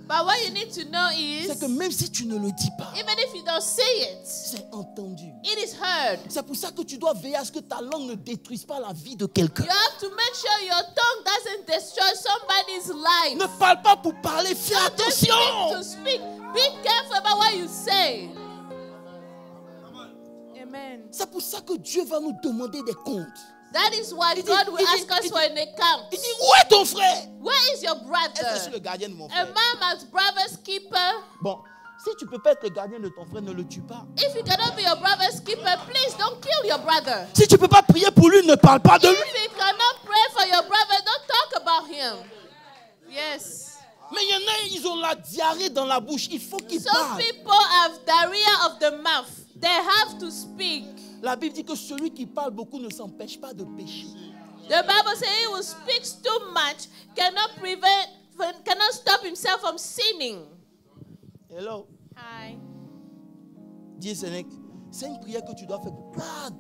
But what you need to know is, C'est que même si tu ne le dis pas, even if you don't say it, c'est entendu. it is heard. C'est pour ça que tu dois veiller à ce que ta langue ne détruise pas la vie de quelqu'un. You have to make sure your tongue doesn't destroy somebody's life. Ne parle pas pour parler, fais Not just speak attention. to speak. Be careful about what you say. Amen. C'est pour ça que Dieu va nous demander des comptes. That is why God will ask us for an account. Il dit, où est ton frère? Where is your Est-ce que je suis brother? le gardien de mon A frère? man as brother's keeper. Bon, si tu ne peux pas être le gardien de ton frère, ne le tue pas. If you cannot be your brother's keeper, please don't kill your brother. Si tu ne peux pas prier pour lui, ne parle pas de lui. If you cannot pray for your brother, don't talk about him. Yes. Mais il y en a, ils ont la diarrhée dans la bouche. Il faut qu'ils Some parlent. people have diarrhea of the mouth. They have to speak. La Bible dit que celui qui parle beaucoup ne s'empêche pas de pécher. The Bible says he who speaks too much cannot stop himself from sinning. Hello. Hi. Dis Sénèque, c'est une prière que tu dois faire. God.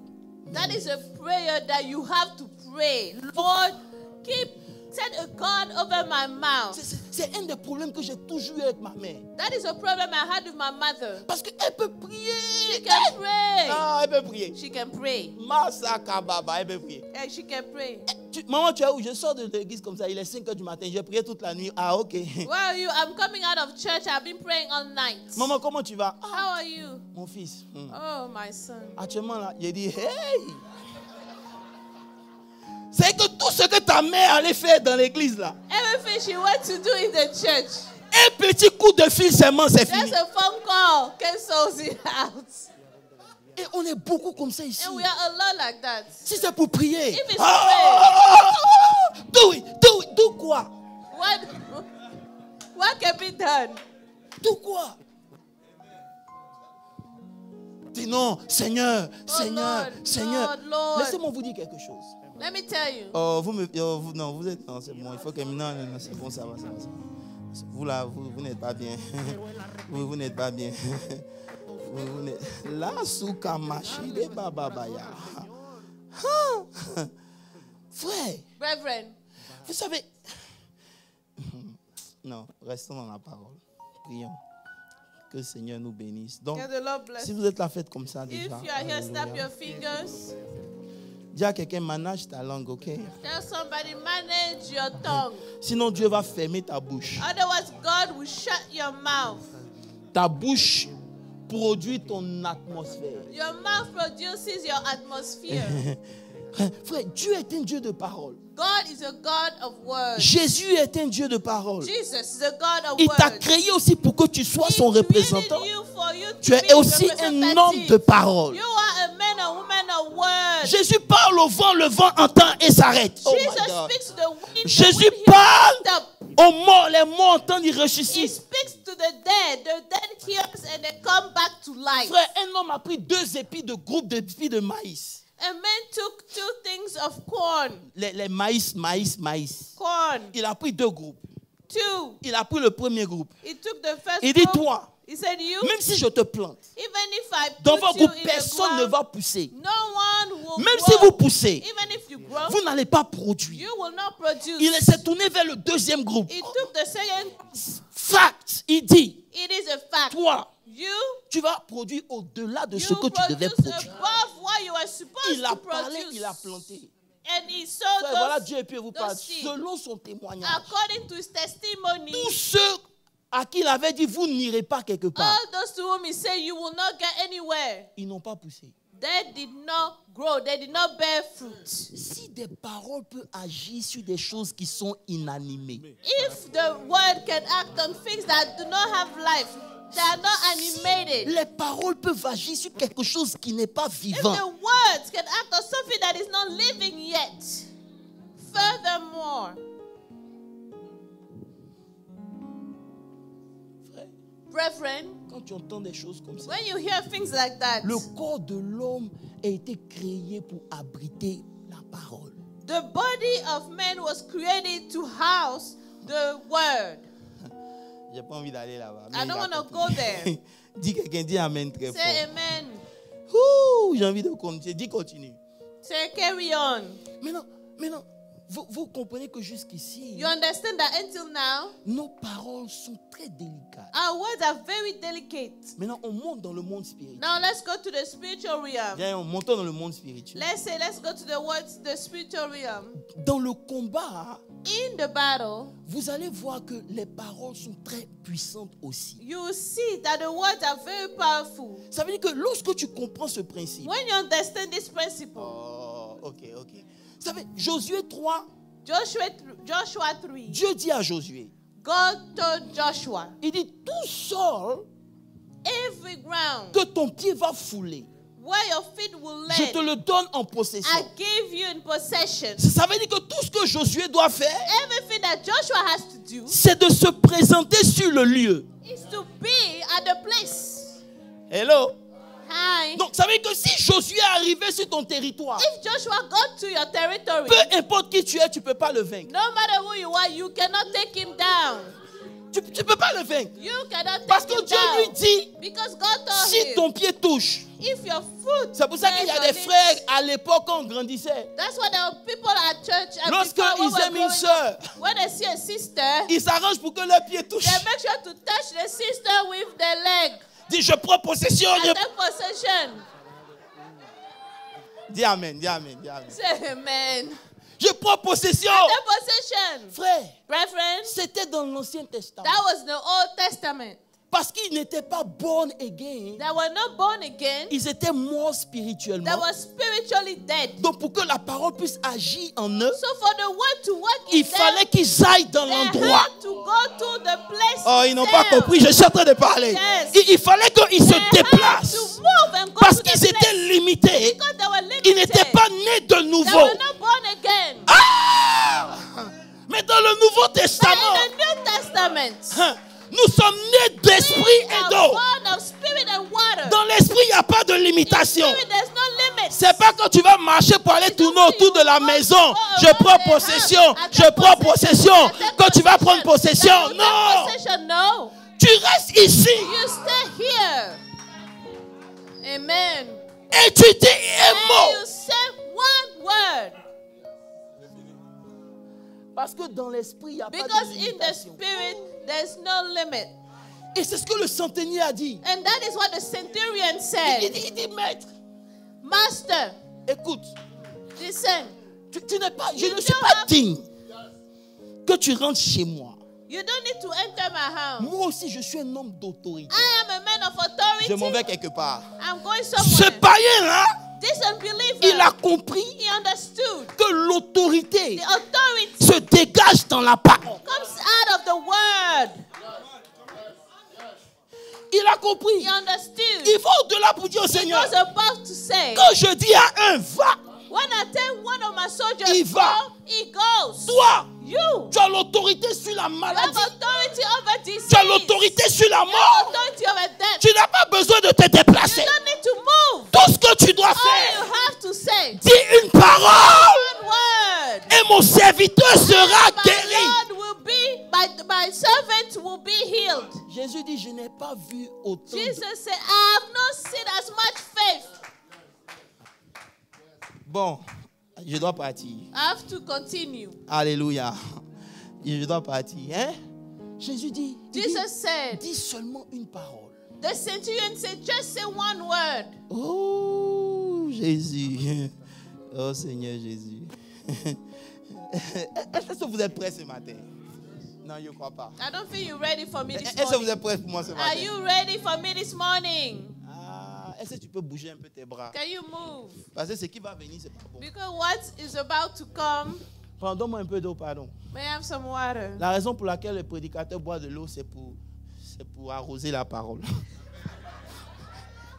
That is a prayer that you have to pray. Lord, set a guard over my mouth. C'est un des problèmes que j'ai toujours eu avec ma mère. That is a problem I had with my mother. Parce qu'elle peut prier. She can pray. Ah, elle peut prier. She can pray. Masaka Baba, elle peut prier. Yeah, she can pray. Maman, tu es où? Je sors de l'église comme ça, il est 5 h du matin, j'ai prié toute la nuit. Ah, ok. Where are you? I'm coming out of church. I've been praying all night. Maman, comment tu vas? Ah, How are you? mon fils. Oh, my son. Actuellement, là, j'ai dit, hey! C'est que tout ce que ta mère allait faire dans l'église, là, Everything she went to do in the church, un petit coup de fil seulement, c'est fini. just a phone call cancels it out. Et on est beaucoup comme ça ici. And we are a lot like that. Si c'est pour prier. If it's Do quoi? What can be done? Do quoi? Dis non, Seigneur, Seigneur, Lord, Seigneur. Lord. Laissez-moi vous dire quelque chose. Let me tell you. Oh, non, vous êtes, non, c'est bon, il faut que, non, c'est bon, ça va. Vous là, vous n'êtes pas bien. Vous n'êtes pas bien. Vous n'êtes, là, souka machide bababaya. Frère, Brethren, vous savez, non, restons dans la parole. Prions. Que le Seigneur nous bénisse. Donc, may the Lord bless si you. vous êtes là, faites comme ça If déjà. you are here, snap Alléluia. your fingers. Dis à quelqu'un, manage ta langue, ok? Tell somebody, manage your tongue. Sinon, Dieu va fermer ta bouche. Otherwise, God will shut your mouth. Ta bouche produit ton atmosphère. Your mouth produces your atmosphere. Frère, Dieu est un Dieu de parole. God is a God of words. Jésus est un Dieu de parole. Jesus is a God of Il t'a words. créé aussi pour que tu sois son He created représentant. you for you to Tu be es aussi his un homme de representative. parole. You are a man or woman of words. Jésus parle au vent, le vent entend et s'arrête. Oh my Jesus God. speaks to the wind. The Jésus wind hears parle stop. aux morts, les morts entendent, ils He ressuscitent. speaks to the dead hears and they come back to life. Frère, un homme a pris 2 épis de groupe d'épis de maïs. A man took 2 things of corn. Les maïs. Corn. Il a pris 2 groupes. 2. Il a pris le premier groupe. He took the first Il dit, group. toi, He said, you, même si je te plante, even if I dans put votre you groupe, in the personne ne ground, va pousser. no one will Même grow. si vous poussez, Even if you grow, vous n'allez pas produire. you will not produce. Il s'est tourné vers le deuxième groupe. He took the second. Fact, il dit, It is a fact. toi, You tu vas produire au-delà de ce you que tu devais produce produire. above what you are supposed Il a to parlé, produce. il a planté. And he saw Frère, voilà, those, Dieu et puis vous those parle. seeds. Selon son témoignage, According to his testimony, tous ceux à qui il avait dit, vous n'irez pas quelque part, all those to whom he said you will not get anywhere, ils n'ont pas poussé. they did not grow, they did not bear fruit. Si des paroles peuvent agir sur des choses qui sont inanimées, If the word can act on things that do not have life, they are not animated. les paroles peuvent agir sur quelque chose qui n'est pas If vivant. the words can act on something that is not living yet, furthermore, Frère, brethren, quand tu entends des choses comme ça, when you hear things like that, le corps de l'homme a été créé pour abriter la parole. the body of man was created to house the word. J'ai pas envie d'aller là-bas. I don't want to go there. Dis quelqu'un, dis amen très Say fort. amen. Ouh, j'ai envie de continuer. Dis continue. Say carry on. Maintenant, vous comprenez que jusqu'ici, You understand that until now, nos paroles sont très délicates. our words are very delicate. Maintenant, on monte dans le monde spirituel. Now let's go to the spiritual realm. Viens, montons dans le monde spirituel. Let's go to the spiritual realm. Dans le combat, In the battle, vous allez voir que les paroles sont très puissantes aussi. you will see that the words are very powerful. Ça veut dire que lorsque tu comprends ce principe, When you understand this principle, oh, ok. Vous savez, Josué 3, Joshua 3. Dieu dit à Josué, God told Joshua, il dit, tout sol every ground que ton pied va fouler, where your feet will je te land, le donne en possession. I give you in possession. Ça veut dire que tout ce que Josué doit faire, Everything that Joshua has to do c'est de se présenter sur le lieu. is to be at the place. Hello? Hi. Donc, ça veut dire que si Josué est arrivé sur ton territoire, If Joshua got to your territory, peu importe qui tu es, tu ne peux pas le vaincre. no matter who you are, you cannot take him down. Tu ne peux pas le vaincre. You cannot Parce take que him Dieu lui down. dit, Because God told si him, ton pied touche. if your foot C'est pour ça qu'il y a touches des on it, frères à l'époque quand on grandissait. that's why there were people at church and Lorsque before when ils we're aiment une growing sœur, up, when they see a sister, ils s'arrangent pour que leur pied touche. they make sure to touch the sister with the leg. Dis, je prends possession. And take possession. Dis amen, dis amen, dis amen. Say amen. Je prends possession. Take possession. Frère, Brethren, c'était dans l'Ancien Testament. that was the Old Testament. Parce qu'ils n'étaient pas born again. They were not born again. Ils étaient morts They spirituellement. were spiritually dead. Donc pour que la parole puisse agir en eux, So for the word to work in il them, fallait qu'ils aillent dans they l'endroit. had to go to the place. Oh, ils n'ont pas themselves. compris, je suis en train de parler. Yes. Il fallait qu'ils They se had déplacent. to move and go Parce to the qu'ils place. étaient limités. Because they were limited. Ils n'étaient pas nés de They nouveau. were not born again. Ah! Mais dans le Nouveau But Testament, in the New Testament, nous sommes nés d'esprit we et are d'eau. born of spirit and water. Dans l'esprit, il n'y a pas de In limitation. spirit, there's no limit. C'est pas quand tu vas marcher pour aller tourner autour de la maison. Je prends possession. Je prends possession. Quand tu vas prendre possession, non. No. Tu restes ici. You stay here. Amen. Et tu dis un And mot. you say one word. Parce que dans l'esprit, il n'y a pas Because de in the limitation. spirit, there's no limit. Et c'est ce que le centenier a dit. And that is what the centurion Il said. dit, maître, Master, écoute, listen. je ne You suis don't pas have- digne que tu rentres chez moi. You don't need to enter my house. Moi aussi, je suis un homme d'autorité. I am a man of authority. Je m'en vais quelque part. I'm going Ce somewhere. païen-là, This unbeliever, il a compris he understood que l'autorité the authority se dégage dans la parole. comes out of the word. Il a compris. He understood. Il va au-delà pour dire au He Seigneur, was about to say, quand je dis à un, va, when I tell one of my soldiers Il va. go, he goes. toi, You tu as l'autorité sur la have maladie. authority over disease. Tu as l'autorité sur la You have mort. authority over death. Tu n'as pas besoin de te You déplacer. don't need to move. Tout ce que tu dois All you faire, have to say, dis une parole one word. et mon serviteur sera My guéri. Lord will be, my servant will be healed. Jésus dit, je n'ai pas vu autant. Jesus said, I have not seen as much faith. Bon, je dois partir. I have to continue. Alléluia. Je dois partir. Hein? Jésus dit, Jesus said, dis seulement une parole. the centurion said, just say one word. Oh, Jésus. Oh, Seigneur Jésus. Est-ce que vous êtes prêts ce matin? Non, je ne crois pas. I don't think you're ready for me this Est-ce que vous morning. êtes prêts pour moi ce matin? Are you ready for me this morning? Ah, est-ce que tu peux bouger un peu tes bras? Can you move? Parce que ce qui va venir, c'est pas bon. Because what is about to come, Donne-moi un peu d'eau, pardon. may I have some water? La raison pour laquelle le prédicateur boit de l'eau, c'est pour arroser la parole.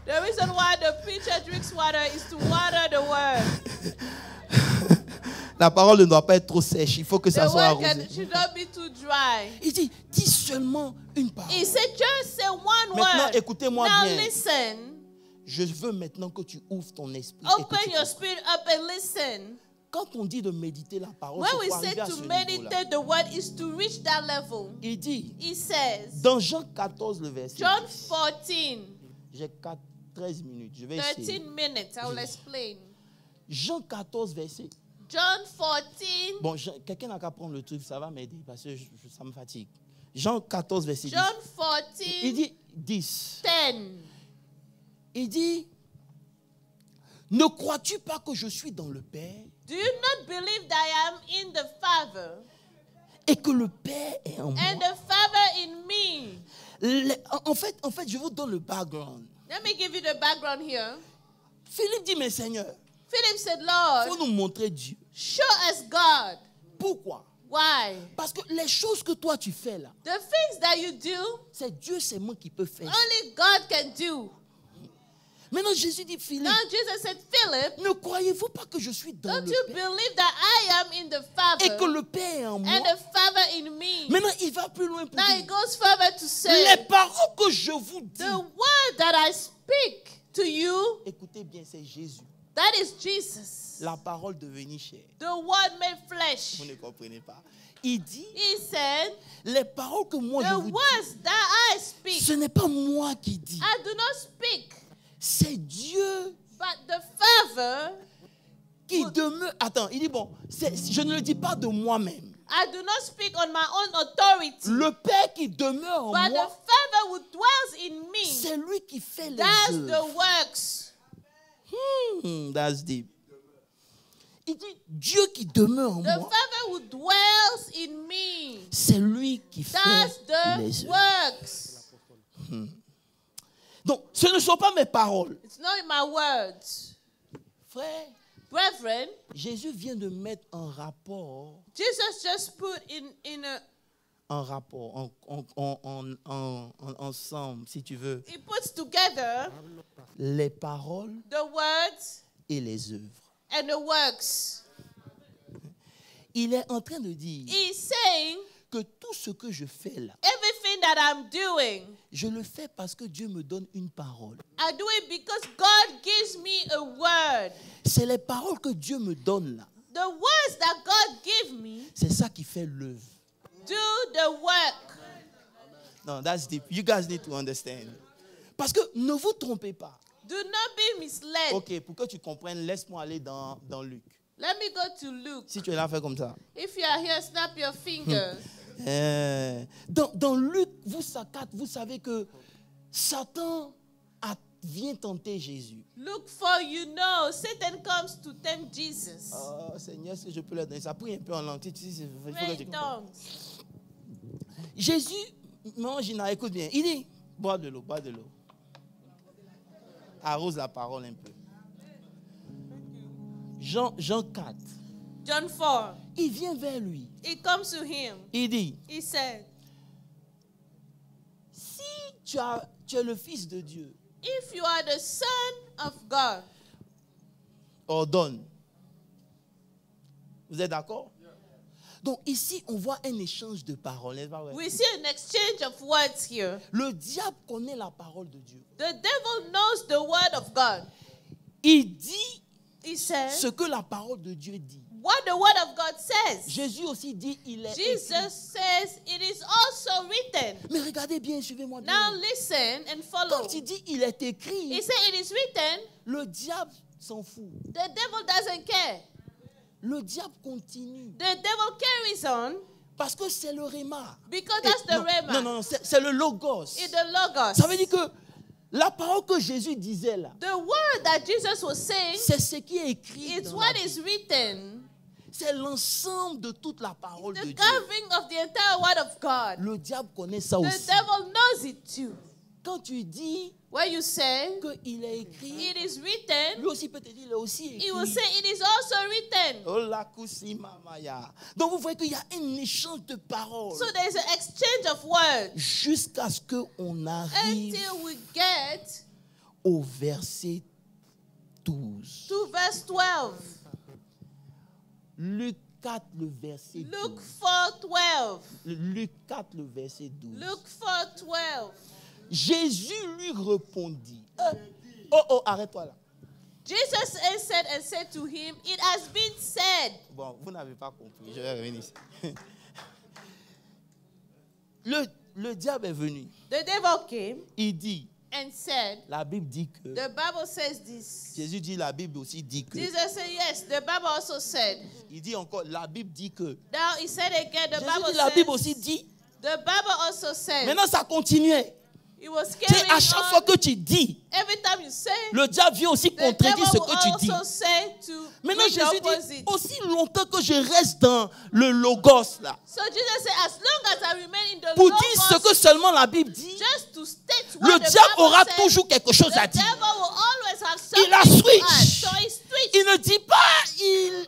The reason why the preacher drinks water is to water the word. La parole ne doit pas être trop sèche. Il faut que ça The soit word arrosé. should not be too dry. Il dit, dis seulement une parole. He said, just say one Maintenant, word. écoutez-moi Now bien. listen. Je veux maintenant que tu ouvres ton esprit. Et que Open tu your comprennes. spirit up and listen. Quand on dit de méditer la parole, When c'est we pour say arriver à to ce niveau-là. meditate the word is to reach that level. Il dit, He says, dans Jean 14, le verset John 10, 14, j'ai 13 minutes, je vais essayer. 13 minutes. I will explain. Jean 14, verset. John 14, Bon, quelqu'un n'a qu'à prendre le truc, ça va m'aider parce que ça me fatigue. Jean 14, verset 10. John Il 14, dit 10. 10. Il dit, ne crois-tu pas que je suis dans le Père Do you not believe that I am in the Father et que le Père est en moi? and the Father in me? En fait, je vous donne le background. Let me give you the background here. Philippe dit, mais Seigneur, Philip said, Il Lord, faut nous montrer Dieu. show us God. Pourquoi? Why? Parce que les choses que toi tu fais là, The things that you do, c'est Dieu seulement qui peut faire. only God can do. Maintenant Jésus dit, Philippe, Now Jesus said, Philip, ne croyez-vous pas que je suis dans don't le you Père believe that I am in the et que Father le Père est en moi? and the Father in me? Maintenant il va plus loin pour Now he dire, goes further to les say, paroles que je vous dis, the word that I speak to you, écoutez bien, c'est Jésus. that is Jesus. La parole devenue chair. The word made flesh. Vous ne comprenez pas. Il dit, He said, les paroles que moi je the vous dis, words that I speak, ce n'est pas moi qui dis, I do not speak, c'est Dieu but the Father, qui demeure. Attends, il dit bon, je ne le dis pas de moi-même. I do not speak on my own authority, Le Père qui demeure en but the moi, Father who dwells in me c'est lui qui fait les does œuvres. the works. That's deep. Il dit Dieu qui demeure en The moi, Father who dwells in me c'est lui qui fait does the les œuvres. works. Donc, ce ne sont pas mes paroles. It's not my words. Frère, Brethren, Jésus vient de mettre en rapport, Jesus just put in a, ensemble, si tu veux, he puts together les paroles the words et les œuvres. and the works. Il est en train de dire He's saying que tout ce que je fais là, everything that I'm doing, je le fais parce que Dieu me donne une parole. I do it because God gives me a word. C'est les paroles que Dieu me donne là. The words that God gives me C'est ça qui fait l'œuvre. do the work. Non, that's deep. You guys need to understand. Parce que ne vous trompez pas. Do not be misled. Ok, pour que tu comprennes, laisse-moi aller dans Luc. Let me go to Luke. Si tu es là, fais comme ça. If you are here, snap your fingers. Dans Luc, vous savez que Satan vient tenter Jésus. Look for you know, Satan comes to tempt Jesus. Oh Seigneur, est-ce que je peux leur donner ça? Prie un peu en langue. Il faut que Pray tu in comprennes. tongues. Jésus, non, écoute bien. Il dit, bois de l'eau. Arrose la parole un peu. Jean 4. John 4. Il vient vers lui. It comes to him. Il dit, He said, si tu es le fils de Dieu, if you are the son of God, ordonne. Vous êtes d'accord? Donc ici, on voit un échange de paroles. N'est-ce pas vrai? we see an exchange of words here. Le diable connaît la parole de Dieu. The devil knows the word of God. Il dit He says ce que la parole de Dieu dit. what the word of God says. Jésus aussi dit, il est Jesus écrit. says it is also written. Mais regardez bien, suivez-moi bien. Now listen and follow. Quand il dit il est He écrit, said it is written. le diable s'en fout. The devil doesn't care. Le diable continue. The devil carries on Parce que c'est le réma. because that's the rhema. Non, c'est le logos. It's the logos. Ça veut dire que la parole que Jésus disait là, The word that Jesus was saying, c'est ce qui est écrit. it's dans what la is Bible. written. C'est l'ensemble de toute la parole The de Dieu. covering of the entire word of God. Le diable connaît ça The aussi. devil knows it too. Quand tu dis When you say qu'il est écrit, it is written, lui aussi peut te dire il est aussi écrit. he will say it is also written. Oh, la kusimamaya. Donc vous voyez qu'il y a un échange de paroles So there is an exchange of words jusqu'à ce qu'on arrive until we get au verset 12. to verse 12. Luc 4, le verset 12. Luke 4:12. Luc 4, le verset 12. Luke 4:12. Jésus lui répondit. Oh, arrête-toi là. Jesus answered and said to him, it has been said. Bon, vous n'avez pas compris. Je vais revenir ici. Le diable est venu. The devil came Il dit, and said, la Bible dit que. the Bible says this. Jésus dit, la Bible aussi dit que. Jesus said, yes, the Bible also said. Il dit encore, la Bible dit que. Now he said again, the Jésus Bible dit, la Bible aussi says. dit. The Bible also said. Maintenant, ça continuait. It was C'est carrying à chaque fois on. que tu dis, Every time you say, le diable vient aussi the contredire devil ce will que tu dis. also say to Maintenant, bring the Jésus opposite. dit, aussi longtemps que je reste dans le logos là, So Jesus said, as long as I remain in the pour logos, dire ce que seulement la Bible dit, just to state le what the diable Bible aura says, toujours quelque chose à the dire. devil will always have about Il a something to switch. us. So he switched. Il ne dit pas,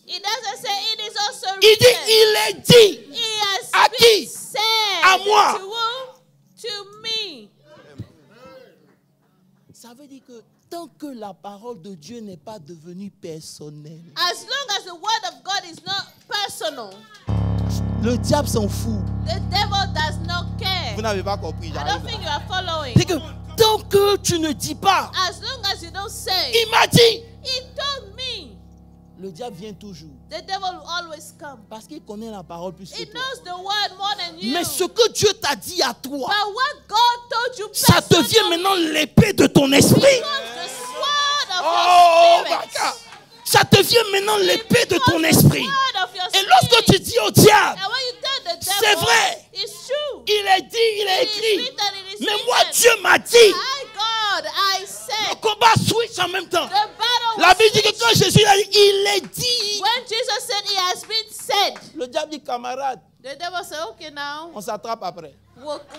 He doesn't say it is also il dit, written. il est dit. He has À been qui? said À moi. to who? To me. Ça veut dire que tant que la parole de Dieu n'est pas devenue personnelle, As long as the word of God is not personal, le diable s'en fout. the devil does not care. Vous n'avez pas compris. I j'arrive don't think là. you are following. C'est que tant que tu ne dis pas, As long as you don't say, il m'a dit, he told me. le diable vient toujours. The devil will always come. Parce qu'il connaît la parole plus que He toi. knows the word more than you. Mais ce que Dieu t'a dit à toi, But what God told you ça devient personally maintenant l'épée de ton esprit. becomes the sword of Oh, your spirit. Baka. Ça devient maintenant l'épée de ton Becomes the esprit. sword of your Et lorsque tu spirit. dis au diable, And when you tell the c'est devil, vrai. it's true. il est dit, il est It is écrit. written, it is Mais moi, written. Dieu m'a dit, I, God, I said. le combat switch en même temps. The battle La was Bible dit que quand Jésus a dit, il est dit. when Jesus said it has been said. Le diable dit, camarade, The devil said, okay, now on s'attrape après.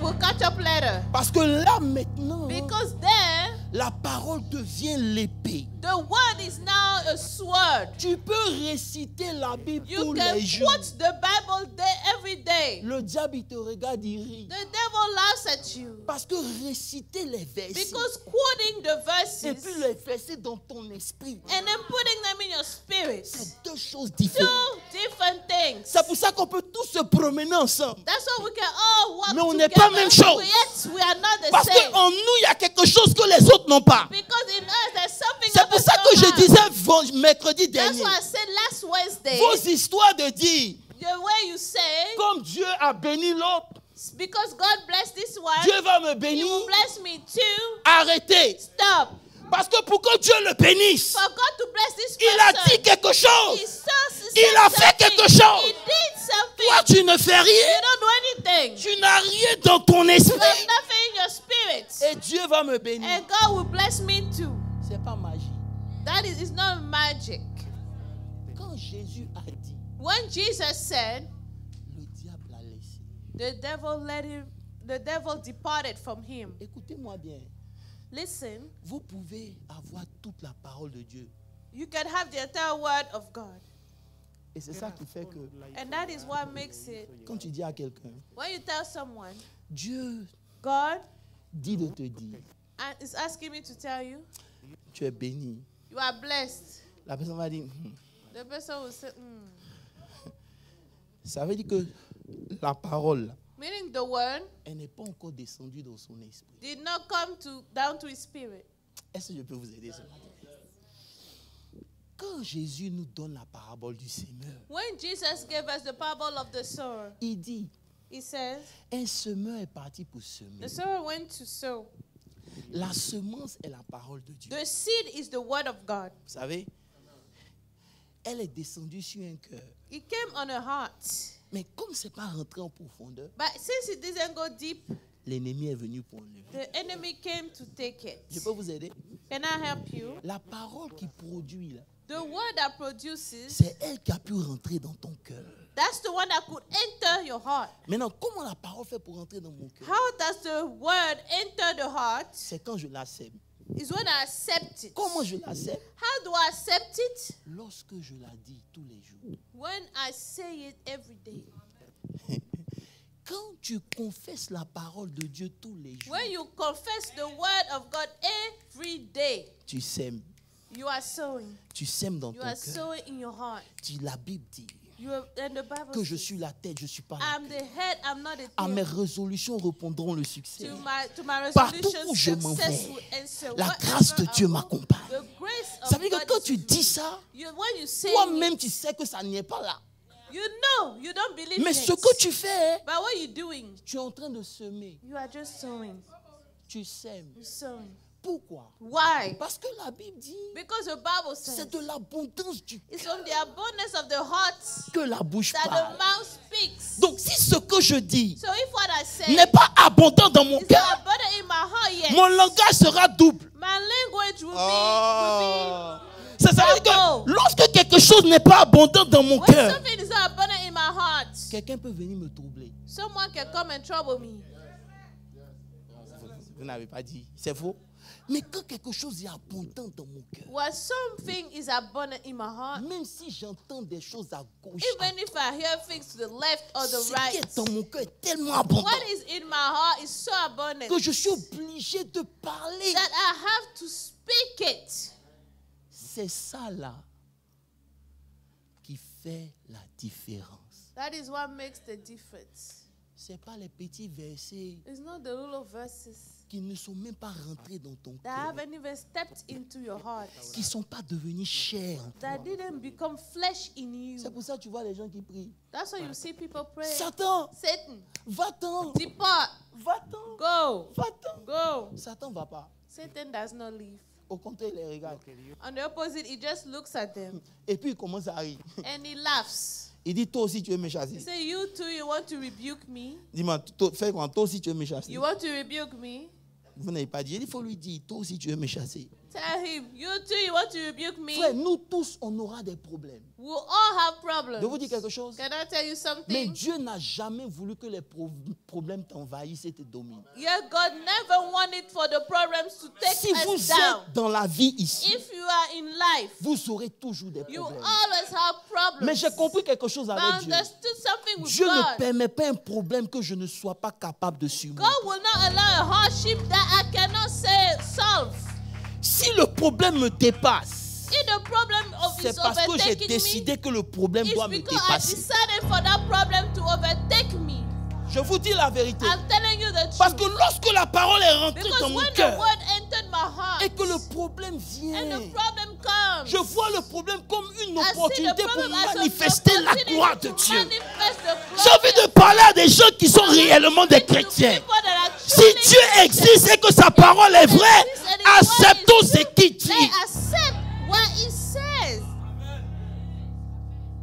we'll catch up later. Parce que là maintenant, Because there, la parole devient l'épée. the word is now a sword. Tu peux réciter la Bible You tous can les jours. quote the Bible every day. Le diable, il te regarde, il rit. The devil laughs at you. Parce que réciter les versets Because quoting the verses et puis les versets dans ton esprit, and then putting them in your spirit, c'est deux choses différentes. two different things. C'est pour ça qu'on peut tous se promener ensemble. That's why we can all walk Mais on together. n'est pas même chose. But yet we are not the Parce same. qu'en nous, il y a quelque chose que les autres n'ont pas. Because in us there's something C'est pour others ça que don't je have. disais mercredi That's dernier, why I said last Wednesday, vos histoires de dire, the way you say, comme Dieu a béni l'autre, because God blessed this one, Dieu va me He bénir. will bless me too. Arrêtez. Stop. Parce que pour que Dieu le bénisse, For God to bless this il a person, dit quelque He chose. says Il a fait quelque chose. He did something. Toi, tu ne fais You rien. don't do anything. Tu n'as rien dans ton You esprit. have nothing in your spirit. Et Dieu va me bénir. And God will bless me too. C'est pas magie. That is, it's not magic. Quand Jésus a dit, When Jesus said, le diable l'a laissé. the devil departed from him. Écoutez-moi bien. Listen, Vous pouvez avoir toute la parole de Dieu. you can have the entire word of God. Et c'est ça qui fait que And that is what makes it, quand tu dis à quelqu'un, when you tell someone, Dieu God dit de te dire, is asking me to tell you, tu es béni. you are blessed. La personne va dire, The person will say, ça veut dire que la parole, meaning the word elle n'est pas encore descendue dans son esprit. did not come down to his spirit. Est-ce que je peux vous aider ce matin? Quand Jésus nous donne la parabole du semeur, When Jesus gave us the parable of the sower, il dit, he says, un semeur est parti pour semer. the sower went to sow. La semence est la parole de Dieu. The seed is the word of God. Vous savez, elle est descendue sur un cœur. It came on a heart. Mais comme ce n'est pas rentré en profondeur, But since it didn't go deep, l'ennemi est venu pour enlever. the enemy came to take it. Je peux vous aider? Can I help you? La parole qui produit, là, The word that produces, c'est elle qui a pu rentrer dans ton cœur. that's the one that could enter your heart. Maintenant, comment la parole fait pour rentrer dans mon cœur? How does the word enter the heart? C'est quand je la sème. Is when I accept it. Comment je la sème? How do I accept it? Lorsque je la dis tous les jours. When I say it every day. Quand tu confesses la parole de Dieu tous les jours, When you confess the word of God every day, tu sèmes. you are sowing. Tu sèmes dans You ton are cœur. sowing in your heart. La Bible dit And the Bible que je says, suis la tête, je ne suis pas la I'm queue. the head, I'm not the À mes tail. résolutions répondront le succès. To my Partout resolution, où je m'en success vais, will answer. la Wherever grâce de I Dieu go, m'accompagne. the grace of Ça veut dire que God quand is tu with dis me. ça, When you say toi-même it, tu sais que ça n'y est pas là. you know, you don't believe Mais it. ce que tu fais, But what you're doing, tu es en train de semer. you are just sowing. Tu sèmes. You're sowing. Pourquoi? Why? Parce que la Bible dit, Because the Bible says c'est de l'abondance du it's cœur from the abundance of the heart que la bouche that parle. the mouth speaks. Donc si ce que je dis So if what I say n'est pas abondant dans mon is cœur, not abundant in my heart yet, mon langage sera double. my language will Ça veut dire que lorsque quelque chose n'est pas abondant dans mon be when cœur, something is not abundant in my heart, quelqu'un peut venir me troubler. someone can come and trouble me. Vous Vous n'avez pas dit. C'est faux. Mais quand quelque chose est abondant dans mon cœur, when something is abundant in my heart, même si j'entends des choses à gauche, even if I hear things to the left or the ce qui right, est dans mon cœur est tellement abondant what is in my heart is so abundant que je suis obligé de parler. that I have to speak it. C'est ça là qui fait la différence. That is what makes the difference. C'est pas les petits versets It's not the little verses qui ne sont même pas rentrés dans ton that cœur, haven't even stepped into your heart, qui ne sont pas devenus chers. that didn't become flesh in you. C'est pour ça que tu vois les gens qui prient. That's why you see people pray. Satan, Satan, va-t'en, depart, va-t'en, go, va-t'en. go. Satan ne va pas. Satan does not leave. Au contraire, il les regarde. On the opposite, he just looks at them Et puis il commence à rire. and he laughs. Il dit, toi aussi tu veux me He chasser. says, you too, you want to rebuke me? Dis-moi, fais quoi? Toi aussi tu veux me chasser. You want to rebuke me? Vous n'avez pas dit. Il faut lui dire, toi aussi tu veux me chasser. Tell him, you too, you want to rebuke me? Frère, nous tous, on aura des problèmes. We'll all have Je problems. vous dis quelque chose. Can I tell you Mais something? Dieu n'a jamais voulu que les problèmes t'envahissent et te dominent. Yeah, God never wanted for the problems to take Si vous us down. êtes dans la vie ici, If you are in life, vous aurez toujours des you problèmes. always have problems. Mais j'ai compris quelque chose But I avec Dieu. understood something with Dieu ne God. permet pas un problème que je ne sois pas capable de surmonter. God will not allow a hardship that I cannot solve. Si le problème me dépasse, If the problem c'est is parce que j'ai overtaking me, décidé que le problème doit it's me because I dépasser. decided for that problem to overtake me. Je vous dis la vérité. I'm telling you the Parce que truth. lorsque la parole est rentrée Because dans mon when the cœur word entered my heart et que le problème and vient, the problem comes, je vois le problème comme une I see the opportunité pour problem as an manifester la opportunity gloire de to Dieu. manifest the J'ai envie glory de parler à des gens qui sont réellement des to chrétiens. people that are Si truly Dieu existe et que sa parole est vraie, acceptons ce qu'il dit. They accept what it says.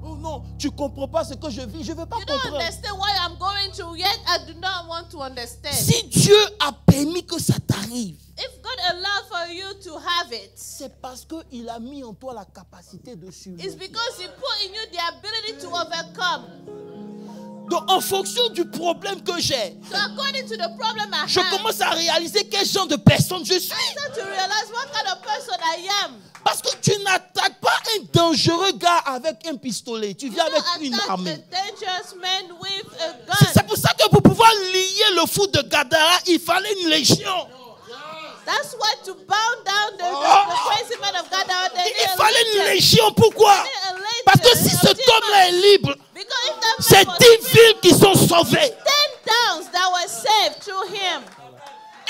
Oh non, tu ne comprends pas ce que je vis, je ne veux pas You don't comprendre. understand what I'm going through yet. I do not want to understand. Si Dieu a permis que ça t'arrive, If God allowed for you to have it, c'est parce qu'il a mis en toi la capacité de it's surmonter. because He put in you the ability to overcome. Donc en fonction du problème que j'ai, So according to the problem I je have, commence à réaliser quel genre de personne je suis. I start to realize what kind of person I am. Parce que tu n'attaques pas un dangereux gars avec un pistolet. Tu viens You avec don't une attack a armée. dangerous man with a C'est gun. pour ça que pour pouvoir lier le fou de Gadara, il fallait une légion. That's why to bound down the crazy man of God out there, Il fallait une légion. Pourquoi? Parce que si cet homme-là est libre, because if that c'est man 10 was villes qui sont sauvées. 10 towns that were saved through him,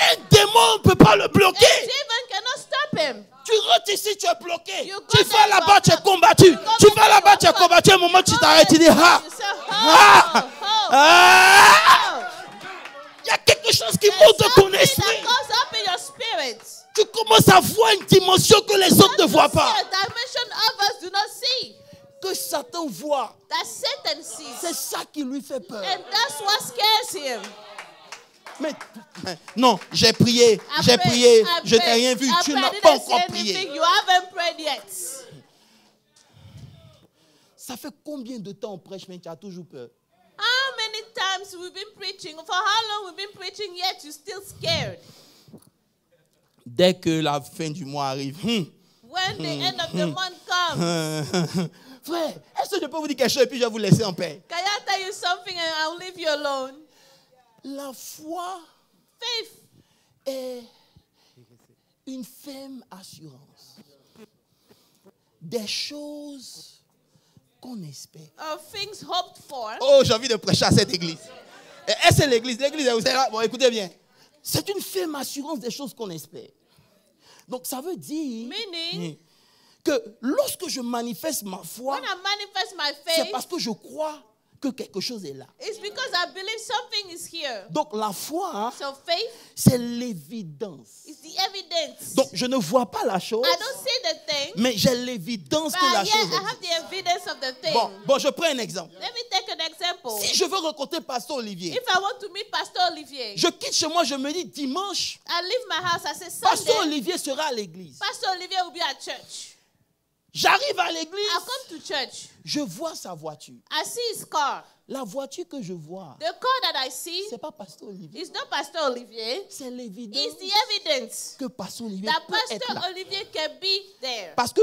Un démon ne peut pas le a bloquer. demon cannot stop him. Tu rentres ici, tu es bloqué. You go Tu vas there, là-bas, tu es you combattu. go Tu back, vas là-bas, tu es you combattu. À un moment, tu t'arrêtes, tu dis, ah, You say, ah, ah. Il y a quelque chose qui monte dans ton Something esprit. that goes up in your spirit. Tu commences à voir une dimension que les autres ne voient You pas. see a dimension others do not see. Que Satan voit. That Satan sees. C'est ça qui lui fait peur. And that's what scares him. Mais non, j'ai prié, I prayed, je I n'ai rien vu. I Tu prayed, n'as I pas didn't see encore anything. prié. You haven't prayed yet. Ça fait combien de temps on prêche, mais tu as toujours peur? How many times we've been preaching? For how long we've been preaching yet you're still scared? Dès que la fin du mois arrive, When the end of the month comes, frère, est-ce que je peux vous dire quelque chose et puis je vais vous laisser en paix? can I tell you something and I'll leave you alone? La foi Faith est une ferme assurance des choses qu'on espère. of things hoped for. Oh, j'ai envie de prêcher à cette église. Est-ce que c'est l'église? L'église, vous savez, bon, écoutez bien. C'est une ferme assurance des choses qu'on espère. Donc, ça veut dire Meaning, que lorsque je manifeste ma foi, when I manifest my c'est faith, parce que je crois que quelque chose est là. it's because I believe something is here. Donc, la foi, So faith c'est l'évidence. is the evidence. Donc, je ne vois pas la chose, I don't see the thing, mais j'ai l'évidence que la but chose yet I existe. have the evidence of the thing. Bon, je prends un exemple. Let me take an example. Si je veux rencontrer Pasteur Olivier, If I want to meet Pastor Olivier, je quitte chez moi, je me dis dimanche, I leave my house, I say Pasteur Sunday, Olivier sera à l'église. Pastor Olivier will be at church. J'arrive à I l'église, come to church. je vois sa voiture. I see his car. La voiture que je vois, The car that I see c'est pas Pasteur Olivier. is not Pastor Olivier. C'est l'évidence It's the evidence que Pasteur Olivier that peut être Pastor là. Olivier can be there. Parce que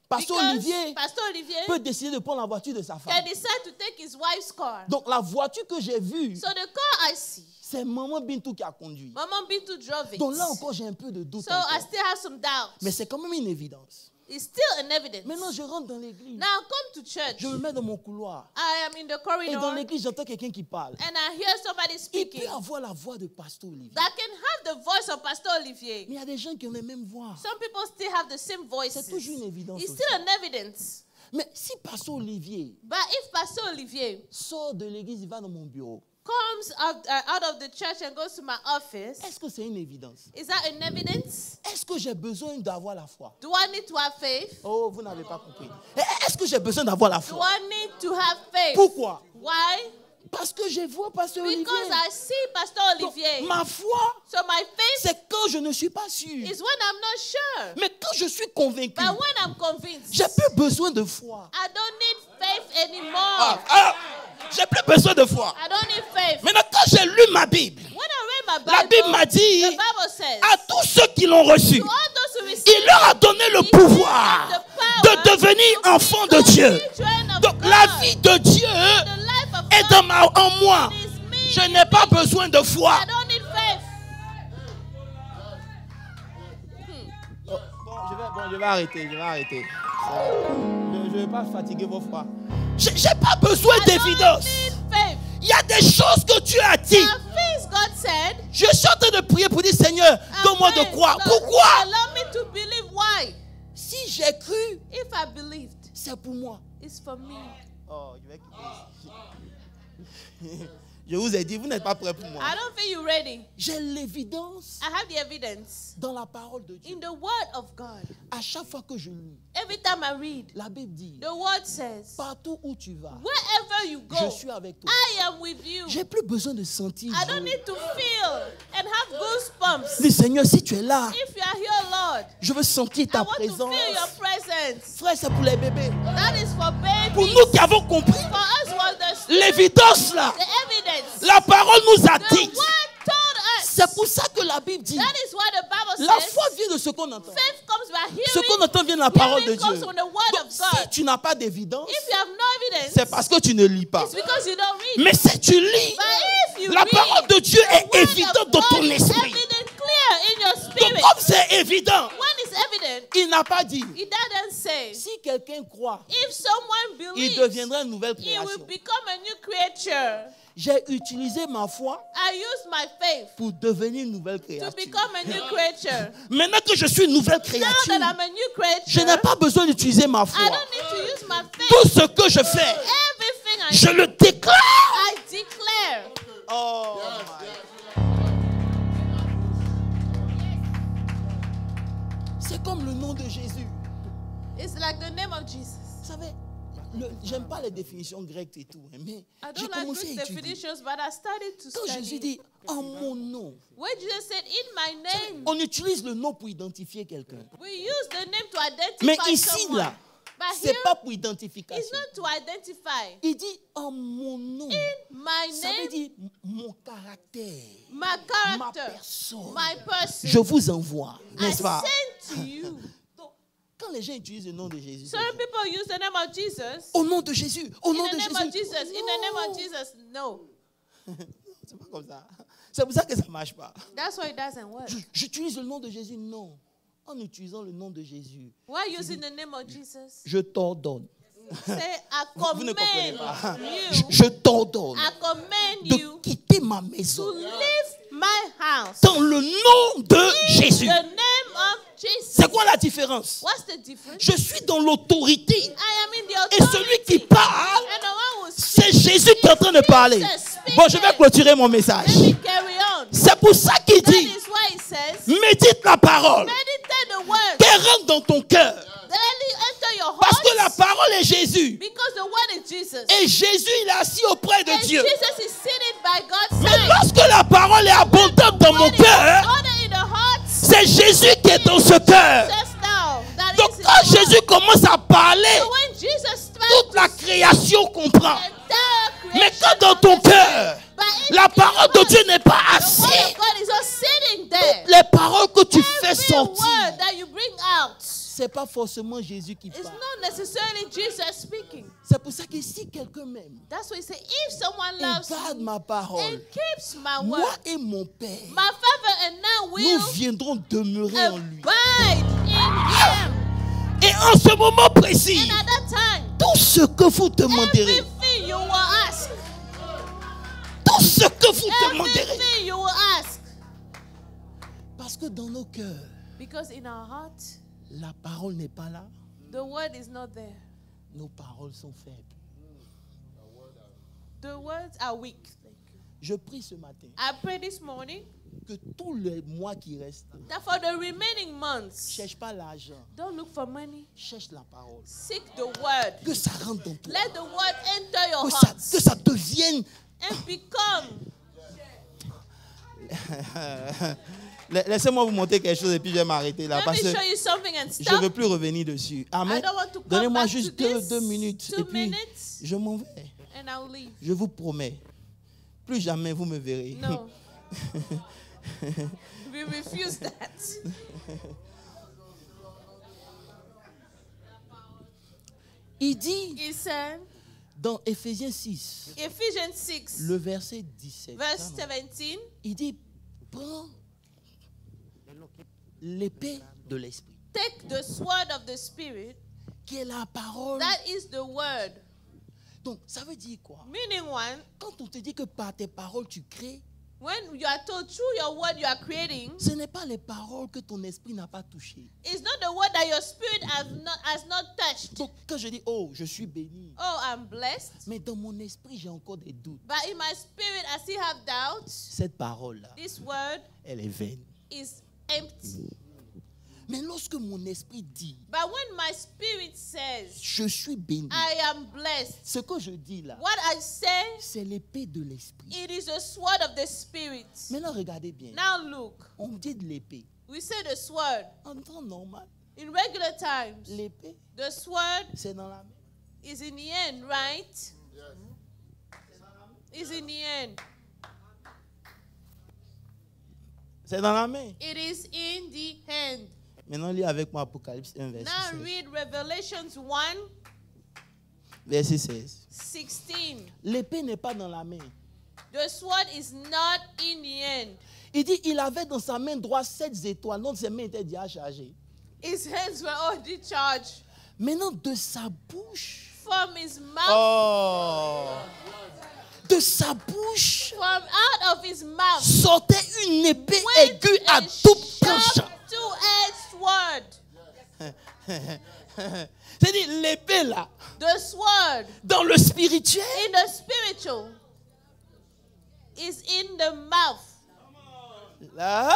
Pasteur Because Olivier Pastor Olivier peut décider de prendre la voiture de sa can femme. decide to take his wife's car. Donc la voiture que j'ai vue, So the car I see, c'est Maman Bintou qui a conduit. Maman Bintu drove it. Donc là encore, j'ai un peu de doute So I encore. still have some doubts. Mais c'est quand même une évidence. It's still an evidence. Maintenant, je rentre dans l'église. Now come to church. Je me mets dans mon couloir. I am in the Et corridor dans l'église, j'entends quelqu'un qui parle. and I hear somebody Il speaking peut avoir la voix de Pasteur Olivier. that can have the voice of Pastor Olivier. Mais il y a des gens qui ont les mêmes voix. Some people still have the same voices. C'est toujours une évidence It's aussi. still an evidence. Mais si Pasteur Olivier But if Pastor Olivier sort de l'église, il va dans mon bureau, comes out of the church and goes to my office, est-ce que c'est une évidence? is that an evidence? Est-ce que j'ai besoin d'avoir la foi? Do I need to have faith? Oh, vous n'avez pas compris. Est-ce que j'ai besoin d'avoir la Do foi? I need to have faith? Pourquoi? Why? Parce que je vois Pasteur Olivier. Because I see Pastor Donc, Olivier. ma foi, So my faith c'est quand je ne suis pas sûr. is when I'm not sure. Mais quand je suis convaincu, But when I'm convinced, j'ai plus besoin de foi. I don't need faith anymore. J'ai plus besoin de foi. I don't need faith. Maintenant, quand j'ai lu ma Bible, When I read my la Bible Bible, m'a dit the Bible says, à tous ceux qui l'ont reçu, to all those who receive il leur a donné le it, pouvoir the power de devenir to enfants de become Dieu. children of Donc God. la vie de Dieu The life of est God en moi. is me. Je n'ai pas besoin de foi. I don't need faith. Je vais arrêter. Je ne vais pas fatiguer vos foi. Je n'ai pas besoin I don't d'évidence. need faith. Il y a des choses que Dieu a dit. There are things God said. Je suis en train de prier pour dire, Seigneur, and donne-moi de when croire. God Pourquoi? allow me to believe. Why? Si j'ai cru, If I believed, c'est pour moi. it's for me. Oh, je vais quitter. Je vous ai dit, vous n'êtes pas prêts pour moi. I don't think you're ready. J'ai l'évidence I have the evidence dans la parole de Dieu. in the Word of God. À chaque fois que je lis, Every time I read, la Bible dit, the Word says, partout où tu vas, wherever you je go, suis avec toi. I am with you. J'ai plus besoin de sentir. I don't need to feel and have goosebumps. Dis, Seigneur, si tu es là, If you are here, Lord, je veux sentir I ta want to présence. feel your presence. Frère, c'est pour les bébés. That is for Pour babies. nous qui avons compris For us was the l'évidence là, evidence. la parole nous a The dit. Word told us. C'est pour ça que la Bible dit, That is why the Bible la says foi vient de ce qu'on entend. faith comes by Ce qu'on hearing. entend vient de la parole de Hearing comes Dieu. from the Word Donc, of si God. tu n'as pas d'évidence, If you have no evidence, c'est parce que tu ne lis pas. it's because you don't read. Mais si tu lis, But if you la read, parole de Dieu the est Word évidente of dans God ton is esprit. evident, clear in your Donc spirit. comme c'est évident, When it's evident, il n'a pas dit, it doesn't say. si quelqu'un croit, If someone il believes, deviendra une nouvelle he création. will become a new creature. J'ai utilisé ma foi I use my faith pour devenir une nouvelle to créature. become a new creature. Maintenant que je suis une nouvelle Now créature, that I'm a new je n'ai creature, pas besoin d'utiliser ma I foi. don't need to use my faith. Tout ce que je fais, Everything I je do, le déclare. I declare. Oh c'est comme le nom de Jésus. It's like the name of Jesus. Vous savez, j'aime pas les définitions grecques et tout, mais I j'ai don't like commencé Greek à étudier. definitions, but I started to Quand Jésus study. dit en mon nom, When Jesus said, in my name, on utilise le nom pour identifier quelqu'un. we use the name to identify Mais ici, someone. là, But c'est here, pas pour it's identification. not to identify. Il dit en mon nom. My Ça veut name, dire mon caractère, my ma character, personne. my person. Je vous envoie, I n'est-ce pas? send to you. Donc, quand les gens utilisent le nom de Jésus, Some people use the name of Jesus. au nom de Jésus, au In nom the de name of Jésus. Jesus. In the name of Non. Jesus. No. C'est pas comme ça. C'est pour ça que ça ne marche pas. That's why it doesn't work. J'utilise le nom de Jésus, non. En utilisant le nom de Jésus, Why using the name of Jesus? je t'ordonne. Say, I Vous ne comprenez pas. command you. Je t'ordonne I command de you quitter ma to maison leave my house. dans le nom de Jésus. The name of Jesus. C'est quoi la différence? What's the difference? Je suis dans l'autorité. I am in the Et authority. celui qui parle, And the one who c'est Jésus qui est en train de parler. Bon, je vais clôturer mon message. Let me carry on. C'est pour ça qu'il That dit, is why it says, médite la parole, meditate the word. qu'elle rentre dans ton cœur. Let it enter your Parce que la heart. parole est Jésus. Because the word is Jesus. Et Jésus, il est assis auprès de And Dieu. Jesus is seated by God's Mais side. lorsque la parole est abondante dans mon When it cœur, is ordered in the heart, c'est Jésus qui est dans ce cœur. just now, that Donc is in quand the heart. Jésus commence à parler, So when Jesus spoke, toute la création comprend. the entire Mais quand dans ton cœur, la parole de Dieu n'est pas the assise, word of God is not sitting there. les paroles que tu fais Every sortir, word that you bring out, c'est pas forcément Jésus qui it's parle. not necessarily Jesus speaking. C'est pour ça que si quelqu'un m'aime, That's why he said, if someone et loves garde me ma parole, and keeps my moi word, et mon Père, my Father and I nous will viendrons demeurer en lui. abide in him. Et en ce moment précis, And at that time, tout ce que vous demanderez, everything you will ask, tout ce que vous demanderez, everything you will ask. parce que dans nos cœurs, Because in our heart, la parole n'est pas là, the word is not there. nos paroles sont faibles. The words are weak. Je prie ce matin I pray this morning que tous les mois qui restent, that for the remaining months, cherche pas l'argent, don't look for money. cherche la parole. Seek the word. Que ça rentre dans toi, Let the word enter your que heart ça devienne. and become. Laissez-moi vous montrer quelque chose et puis je vais m'arrêter là Let parce me que show you something and je ne stop. veux plus revenir dessus. I Amen. don't want to come Donnez-moi back juste to this. deux minutes 2 et puis minutes je m'en vais. and I'll leave. Je vous promets, plus jamais vous me verrez. No. We refuse that. Il dit He said, dans Éphésiens 6, Ephesians 6, le verset 17, verse 17, il dit prends l'épée de l'esprit, take the sword of the Spirit, qui est la parole. that is the word. Donc ça veut dire quoi? Meaning one, Quand on te dit que par tes paroles tu crées, when you are told through your word you are creating, ce n'est pas les paroles que ton esprit n'a pas touchées. it's not the word that your spirit has not touched. Donc quand je dis oh je suis béni, Oh, I'm blessed. mais dans mon esprit j'ai encore des doutes, But in my spirit, I still have doubts. cette parole là This word elle est vaine. is empty. Mais lorsque mon esprit dit But when my spirit says, je suis béni, I am blessed, ce que je dis là, what I say, c'est l'épée de l'esprit. it is the sword of the Spirit. Maintenant regardez bien, Now look, on dit de l'épée. we say the sword. En temps normal, In regular times, l'épée the sword c'est dans la main. is in the end, right? Is in the end. C'est dans la main. It is in the hand. Maintenant lis avec moi Apocalypse 1 verset Now 16. read Revelations 1, Verset 16. 16. L'épée n'est pas dans la main. The sword is not in the hand. Il dit il avait dans sa main droite 7 étoiles, donc ses mains étaient déjà chargées. His hands were already charged. Maintenant de sa bouche, From his mouth, de sa bouche from out of his mouth, sortait une épée went aiguë à a double sharp tranchant. two-edged sword. C'est-à-dire l'épée là, The sword dans le spirituel, in the spiritual is in the mouth. là.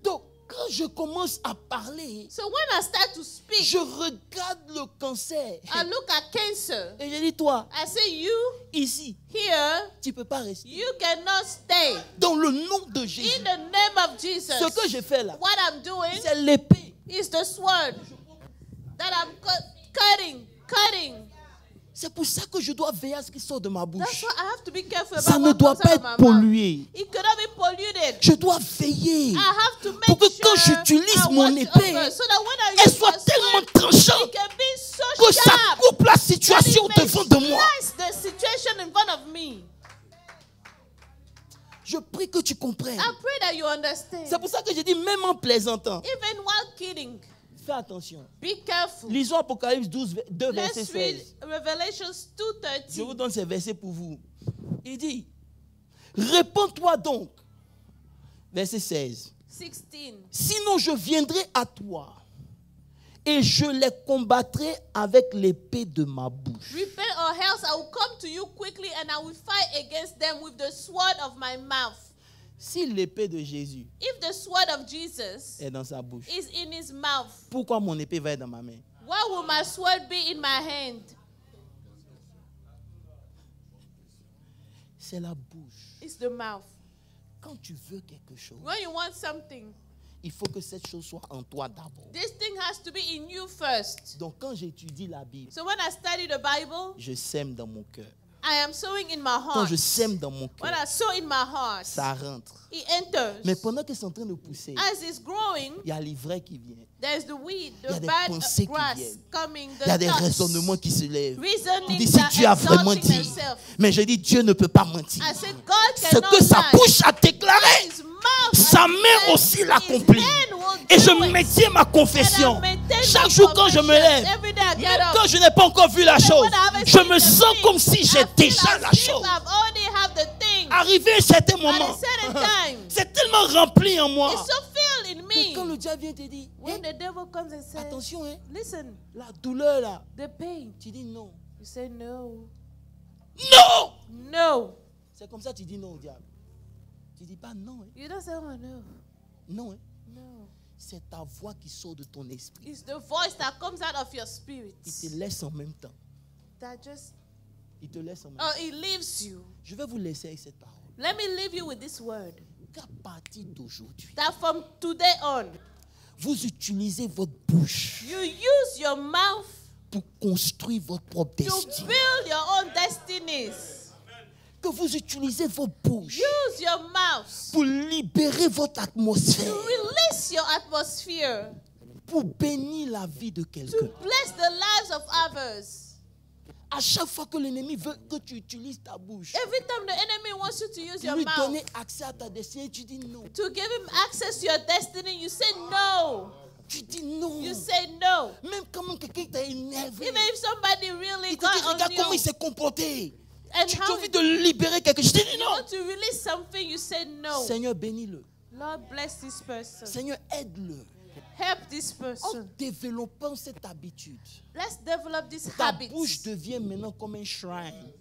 Donc quand je commence à parler, So when I start to speak, je regarde le cancer I look at cancer. et je dis toi, I say, you ici, here, tu ne peux pas rester. you cannot stay. Dans le nom de Jésus, In the name of Jesus, ce que je fais là, what I'm doing c'est l'épée. is the sword that I'm cutting. C'est pour ça que je dois veiller à ce qui sort de ma That's bouche. why I have to be careful Ça about ne what doit comes pas out of être my mouth. pollué. It cannot be polluted. Je dois veiller I have to make pour que quand sure j'utilise I mon watch épée, over so that when I elle use soit my tellement sword, tranchante it can be so que ça sharp coupe la that situation it may devant de moi. slice the situation in front of me. Je prie que tu comprennes. I pray that you understand. C'est pour ça que je dis, même en plaisantant, Even while kidding, fais attention. be careful. Lisons Apocalypse 12, 2, verset Let's read 16. Revelations Je vous 2:13. donne ces versets pour vous. Il dit, réponds-toi donc. Verset 16. 16. Sinon je viendrai à toi et je les combattrai avec l'épée de ma bouche. Repent or else I will come to you quickly and I will fight against them with the sword of my mouth. Si l'épée de Jésus If the sword of Jesus est dans sa bouche, is in his mouth, pourquoi mon épée va être dans ma main? why will my sword be in my hand? C'est la bouche. It's the mouth. Quand tu veux quelque chose, When you want something, il faut que cette chose soit en toi d'abord. this thing has to be in you first. Donc quand j'étudie la Bible, So when I study the Bible, je sème dans mon cœur. I am sowing in my Quand heart. je sème dans mon When cœur, I sow in my heart, ça rentre. it enters. Mais pendant que c'est en train de pousser, As it's growing, il y a l'ivraie qui vient. there's the weed, Il y a the des bad pensées qui grass viennent. coming, Il y a the des thoughts, raisonnements qui se lèvent. Tu reasonings dis, si that Dieu a vraiment exalting dit. themselves. Mais je dis, Dieu ne peut pas mentir. I said, God Ce cannot que sa lie. bouche a déclaré, His mouth sa has main said, aussi his l'accomplit. hand will Et do je it. maintiens ma confession. And I maintain Chaque my jour quand je me confession. lève, Every day I get même up. quand je n'ai pas encore vu la Even chose, when I haven't je seen me the sens thing, comme si I j'ai feel déjà as la if chose. I've already have the thing. Arrivé à un certain At moment, a certain time, c'est tellement rempli en moi it's so filled in que quand me. le diable vient te dire, When the devil comes and says, attention, hein, listen, la douleur là, the pain, tu dis non. you say no. Non! No. C'est comme ça que tu dis non au diable. Tu dis pas non. Hein. You don't say, oh no. Non, hein. No. C'est ta voix qui sort de ton esprit. It's the voice that comes out of your spirit Il te laisse en même temps. that just, Il te laisse en même oh, temps. it leaves you. Je vais vous laisser avec cette parole. Let me leave you with this word. Qu'à partir d'aujourd'hui, That from today on, vous utilisez votre bouche you use your mouth pour construire votre propre to destin. build your own destinies. Que vous utilisez votre bouche Use your mouth pour libérer votre atmosphère, to release your atmosphere, pour bénir la vie de to quelqu'un. bless the lives of others. À chaque fois que l'ennemi veut que tu utilises ta bouche, Every time the enemy wants you to use pour your lui mouth donner accès à ta destinée, tu dis non. to give him access to your destiny, you say no. Tu dis non. You say no. Même quand quelqu'un t'a énervé, Even if somebody really il te got dit, regarde on comment il you s'est comporté. and Tu as how envie de libérer quelque chose. Je dis you non. want to release something, you say no. Seigneur, bénis-le. Lord, bless this person. Seigneur, aide-le. Help this En person. développant cette habitude, Let's develop this ta habit. bouche devient maintenant comme un shrine.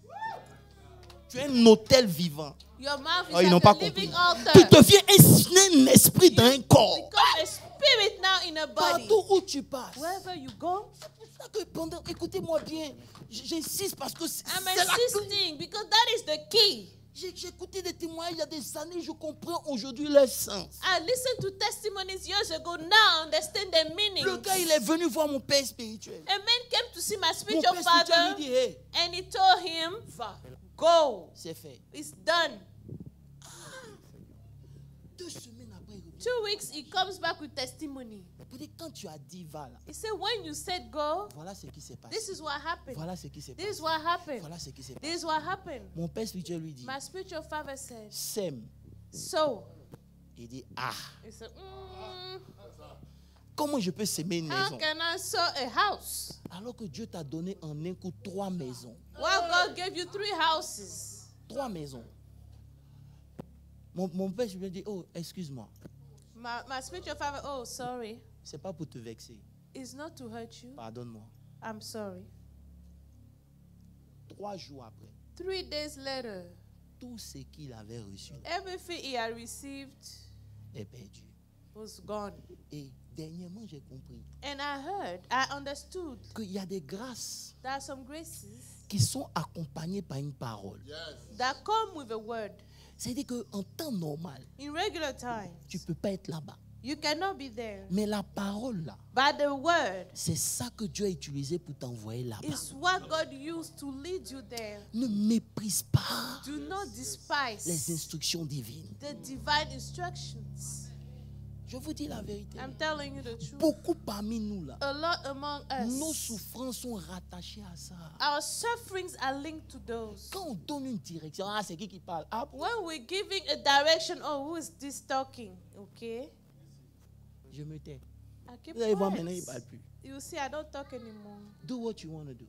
Tu es un hôtel vivant. Your mouth is Oh, ils n'ont like pas a compris. living altar. Tu deviens un esprit dans un corps. Become a spirit now in a body. Partout où tu passes. Wherever you go, C'est pour ça que pendant, écoutez-moi bien, j'insiste parce que c'est I'm la clé. insisting because that is the key. J'ai écouté des témoignages il y a des années, je comprends aujourd'hui leur sens. I listened to testimonies years ago. Now I understand the meaning. Le gars, il est venu voir mon père spirituel. A man came to see my Mon spiritual père spirituel father lui dit, hey, and he told him, va, go. c'est fait. It's done. 2 semaines après, il revient. 2 weeks, he comes back with testimony. Peut-être quand tu as dit va là, He said, when you said go, voilà ce qui s'est passé. this is what happened. Voilà ce qui s'est This is passé. what happened. Voilà ce qui s'est This passé. is what happened. Mon père spirituel lui dit, My spiritual father said, sème. so. Il dit, ah, He said, comment je peux s'aimer une how maison can I sow a house? alors que Dieu t'a donné en un coup 3 maisons. Well, God gave you 3 houses. 3 maisons. Mon père spirituel dit, oh, excuse-moi, My spiritual father, oh, sorry. c'est pas pour te vexer. It's not to hurt you. Pardonne-moi. I'm sorry. 3 jours après, 3 days later, tout ce qu'il avait reçu everything he had received est perdu. was gone. Et dernièrement, j'ai compris And I understood qu'il y a des grâces there are some graces qui sont accompagnées par une parole. that come with a word. C'est-à-dire qu'en temps normal, In regular times, tu ne peux pas être là-bas. you cannot be there. Mais la parole là, But the word c'est ça que Dieu a utilisé pour t'envoyer là-bas. is what God used to lead you there. Ne méprise pas Do not despise les instructions divines. the divine instructions. Je vous dis la vérité. I'm telling you the truth. Beaucoup parmi nous là, A lot among nos us, souffrances sont rattachées à ça. our sufferings are linked to those. Quand on donne une direction, ah, c'est qui parle? Ah, When we're giving a direction, oh, who is this talking? Okay. je me tais. I keep Vous allez voir maintenant, il ne quiet. parle plus. You see, I don't talk anymore. Do what you want to do.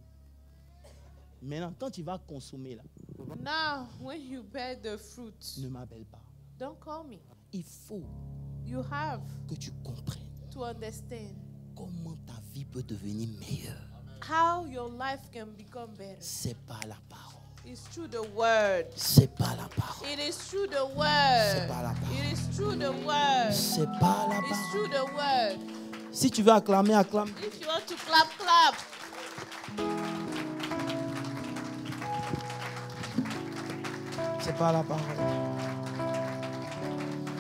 Maintenant, quand tu vas consommer là, Now, when you bear the fruit, ne m'appelle pas. don't call me. Il faut You have que tu comprennes to understand comment ta vie peut devenir meilleure. how your life can become better. C'est pas la parole. It's through the word. C'est pas la parole. It is through the C'est word. pas la parole. It is through the word. C'est pas la It's parole. through the word. Si tu veux acclamer, acclame. If you want to clap, clap. C'est pas la parole.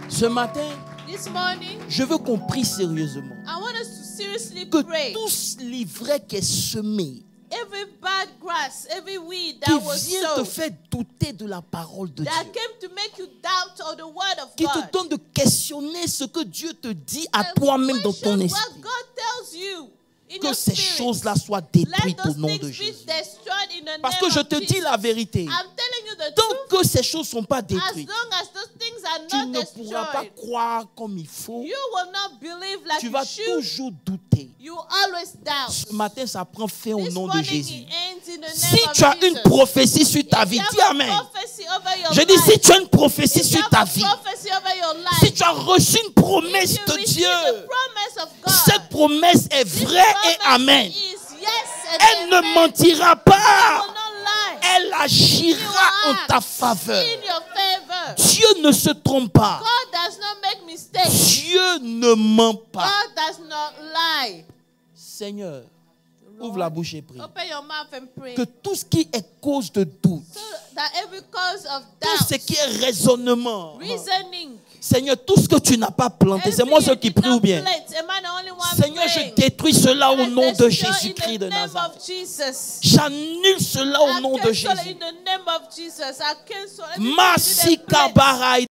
Ce matin, This morning, je veux qu'on prie sérieusement. I want us to seriously Que pray tout l'ivraie qui est semé every bad grass, every weed qui that was vient te sown, faire douter de la parole de that Dieu, came to make you doubt of the word of qui God. te donne de questionner ce que Dieu te dit à toi-même dans ton Question esprit. what God tells you in Que your ces spirit. choses-là soient Let détruites au those nom things de be Jésus. destroyed in the Parce name que je of te dis Jesus. la vérité. I'm telling you the Tant truth. que ces choses ne sont pas As détruites, long as those things are tu not ne pourras pas destroyed, croire comme il faut. you will not believe like Tu you vas should. toujours douter. You always doubt. Ce matin, ça prend fin au This nom de morning Jésus. it ends in the Si name of tu as une Jesus. prophétie sur ta If vie, you dis have a Amen. prophecy over your Je dis, life, si tu as une prophétie if you sur have ta a vie, prophecy over your life, si tu as reçu une promesse if you de receive Dieu, the promise of God, cette promesse est this vraie et promise Amen. is yes and Elle amen. ne mentira It pas. will not lie. Elle agira en ta faveur. In your favor. Dieu ne se trompe pas. God does not make mistakes. Dieu ne ment pas. God does not lie. Seigneur, ouvre la bouche et prie. Open your mouth and pray. Que tout ce qui est cause de doute, So that every cause of tout ce doubt, qui est raisonnement, reasoning, Seigneur, tout ce que tu n'as pas planté, c'est moi everything ceux you qui did prie not ou bien? plant, am I the only one Seigneur, praying? je détruis cela au I nom de destroy Jésus-Christ in de the name Nazareth. of Jesus. J'annule cela au I nom de cancel Jésus. in the name of Jesus. I cancel everything you didn't Masika plant. bara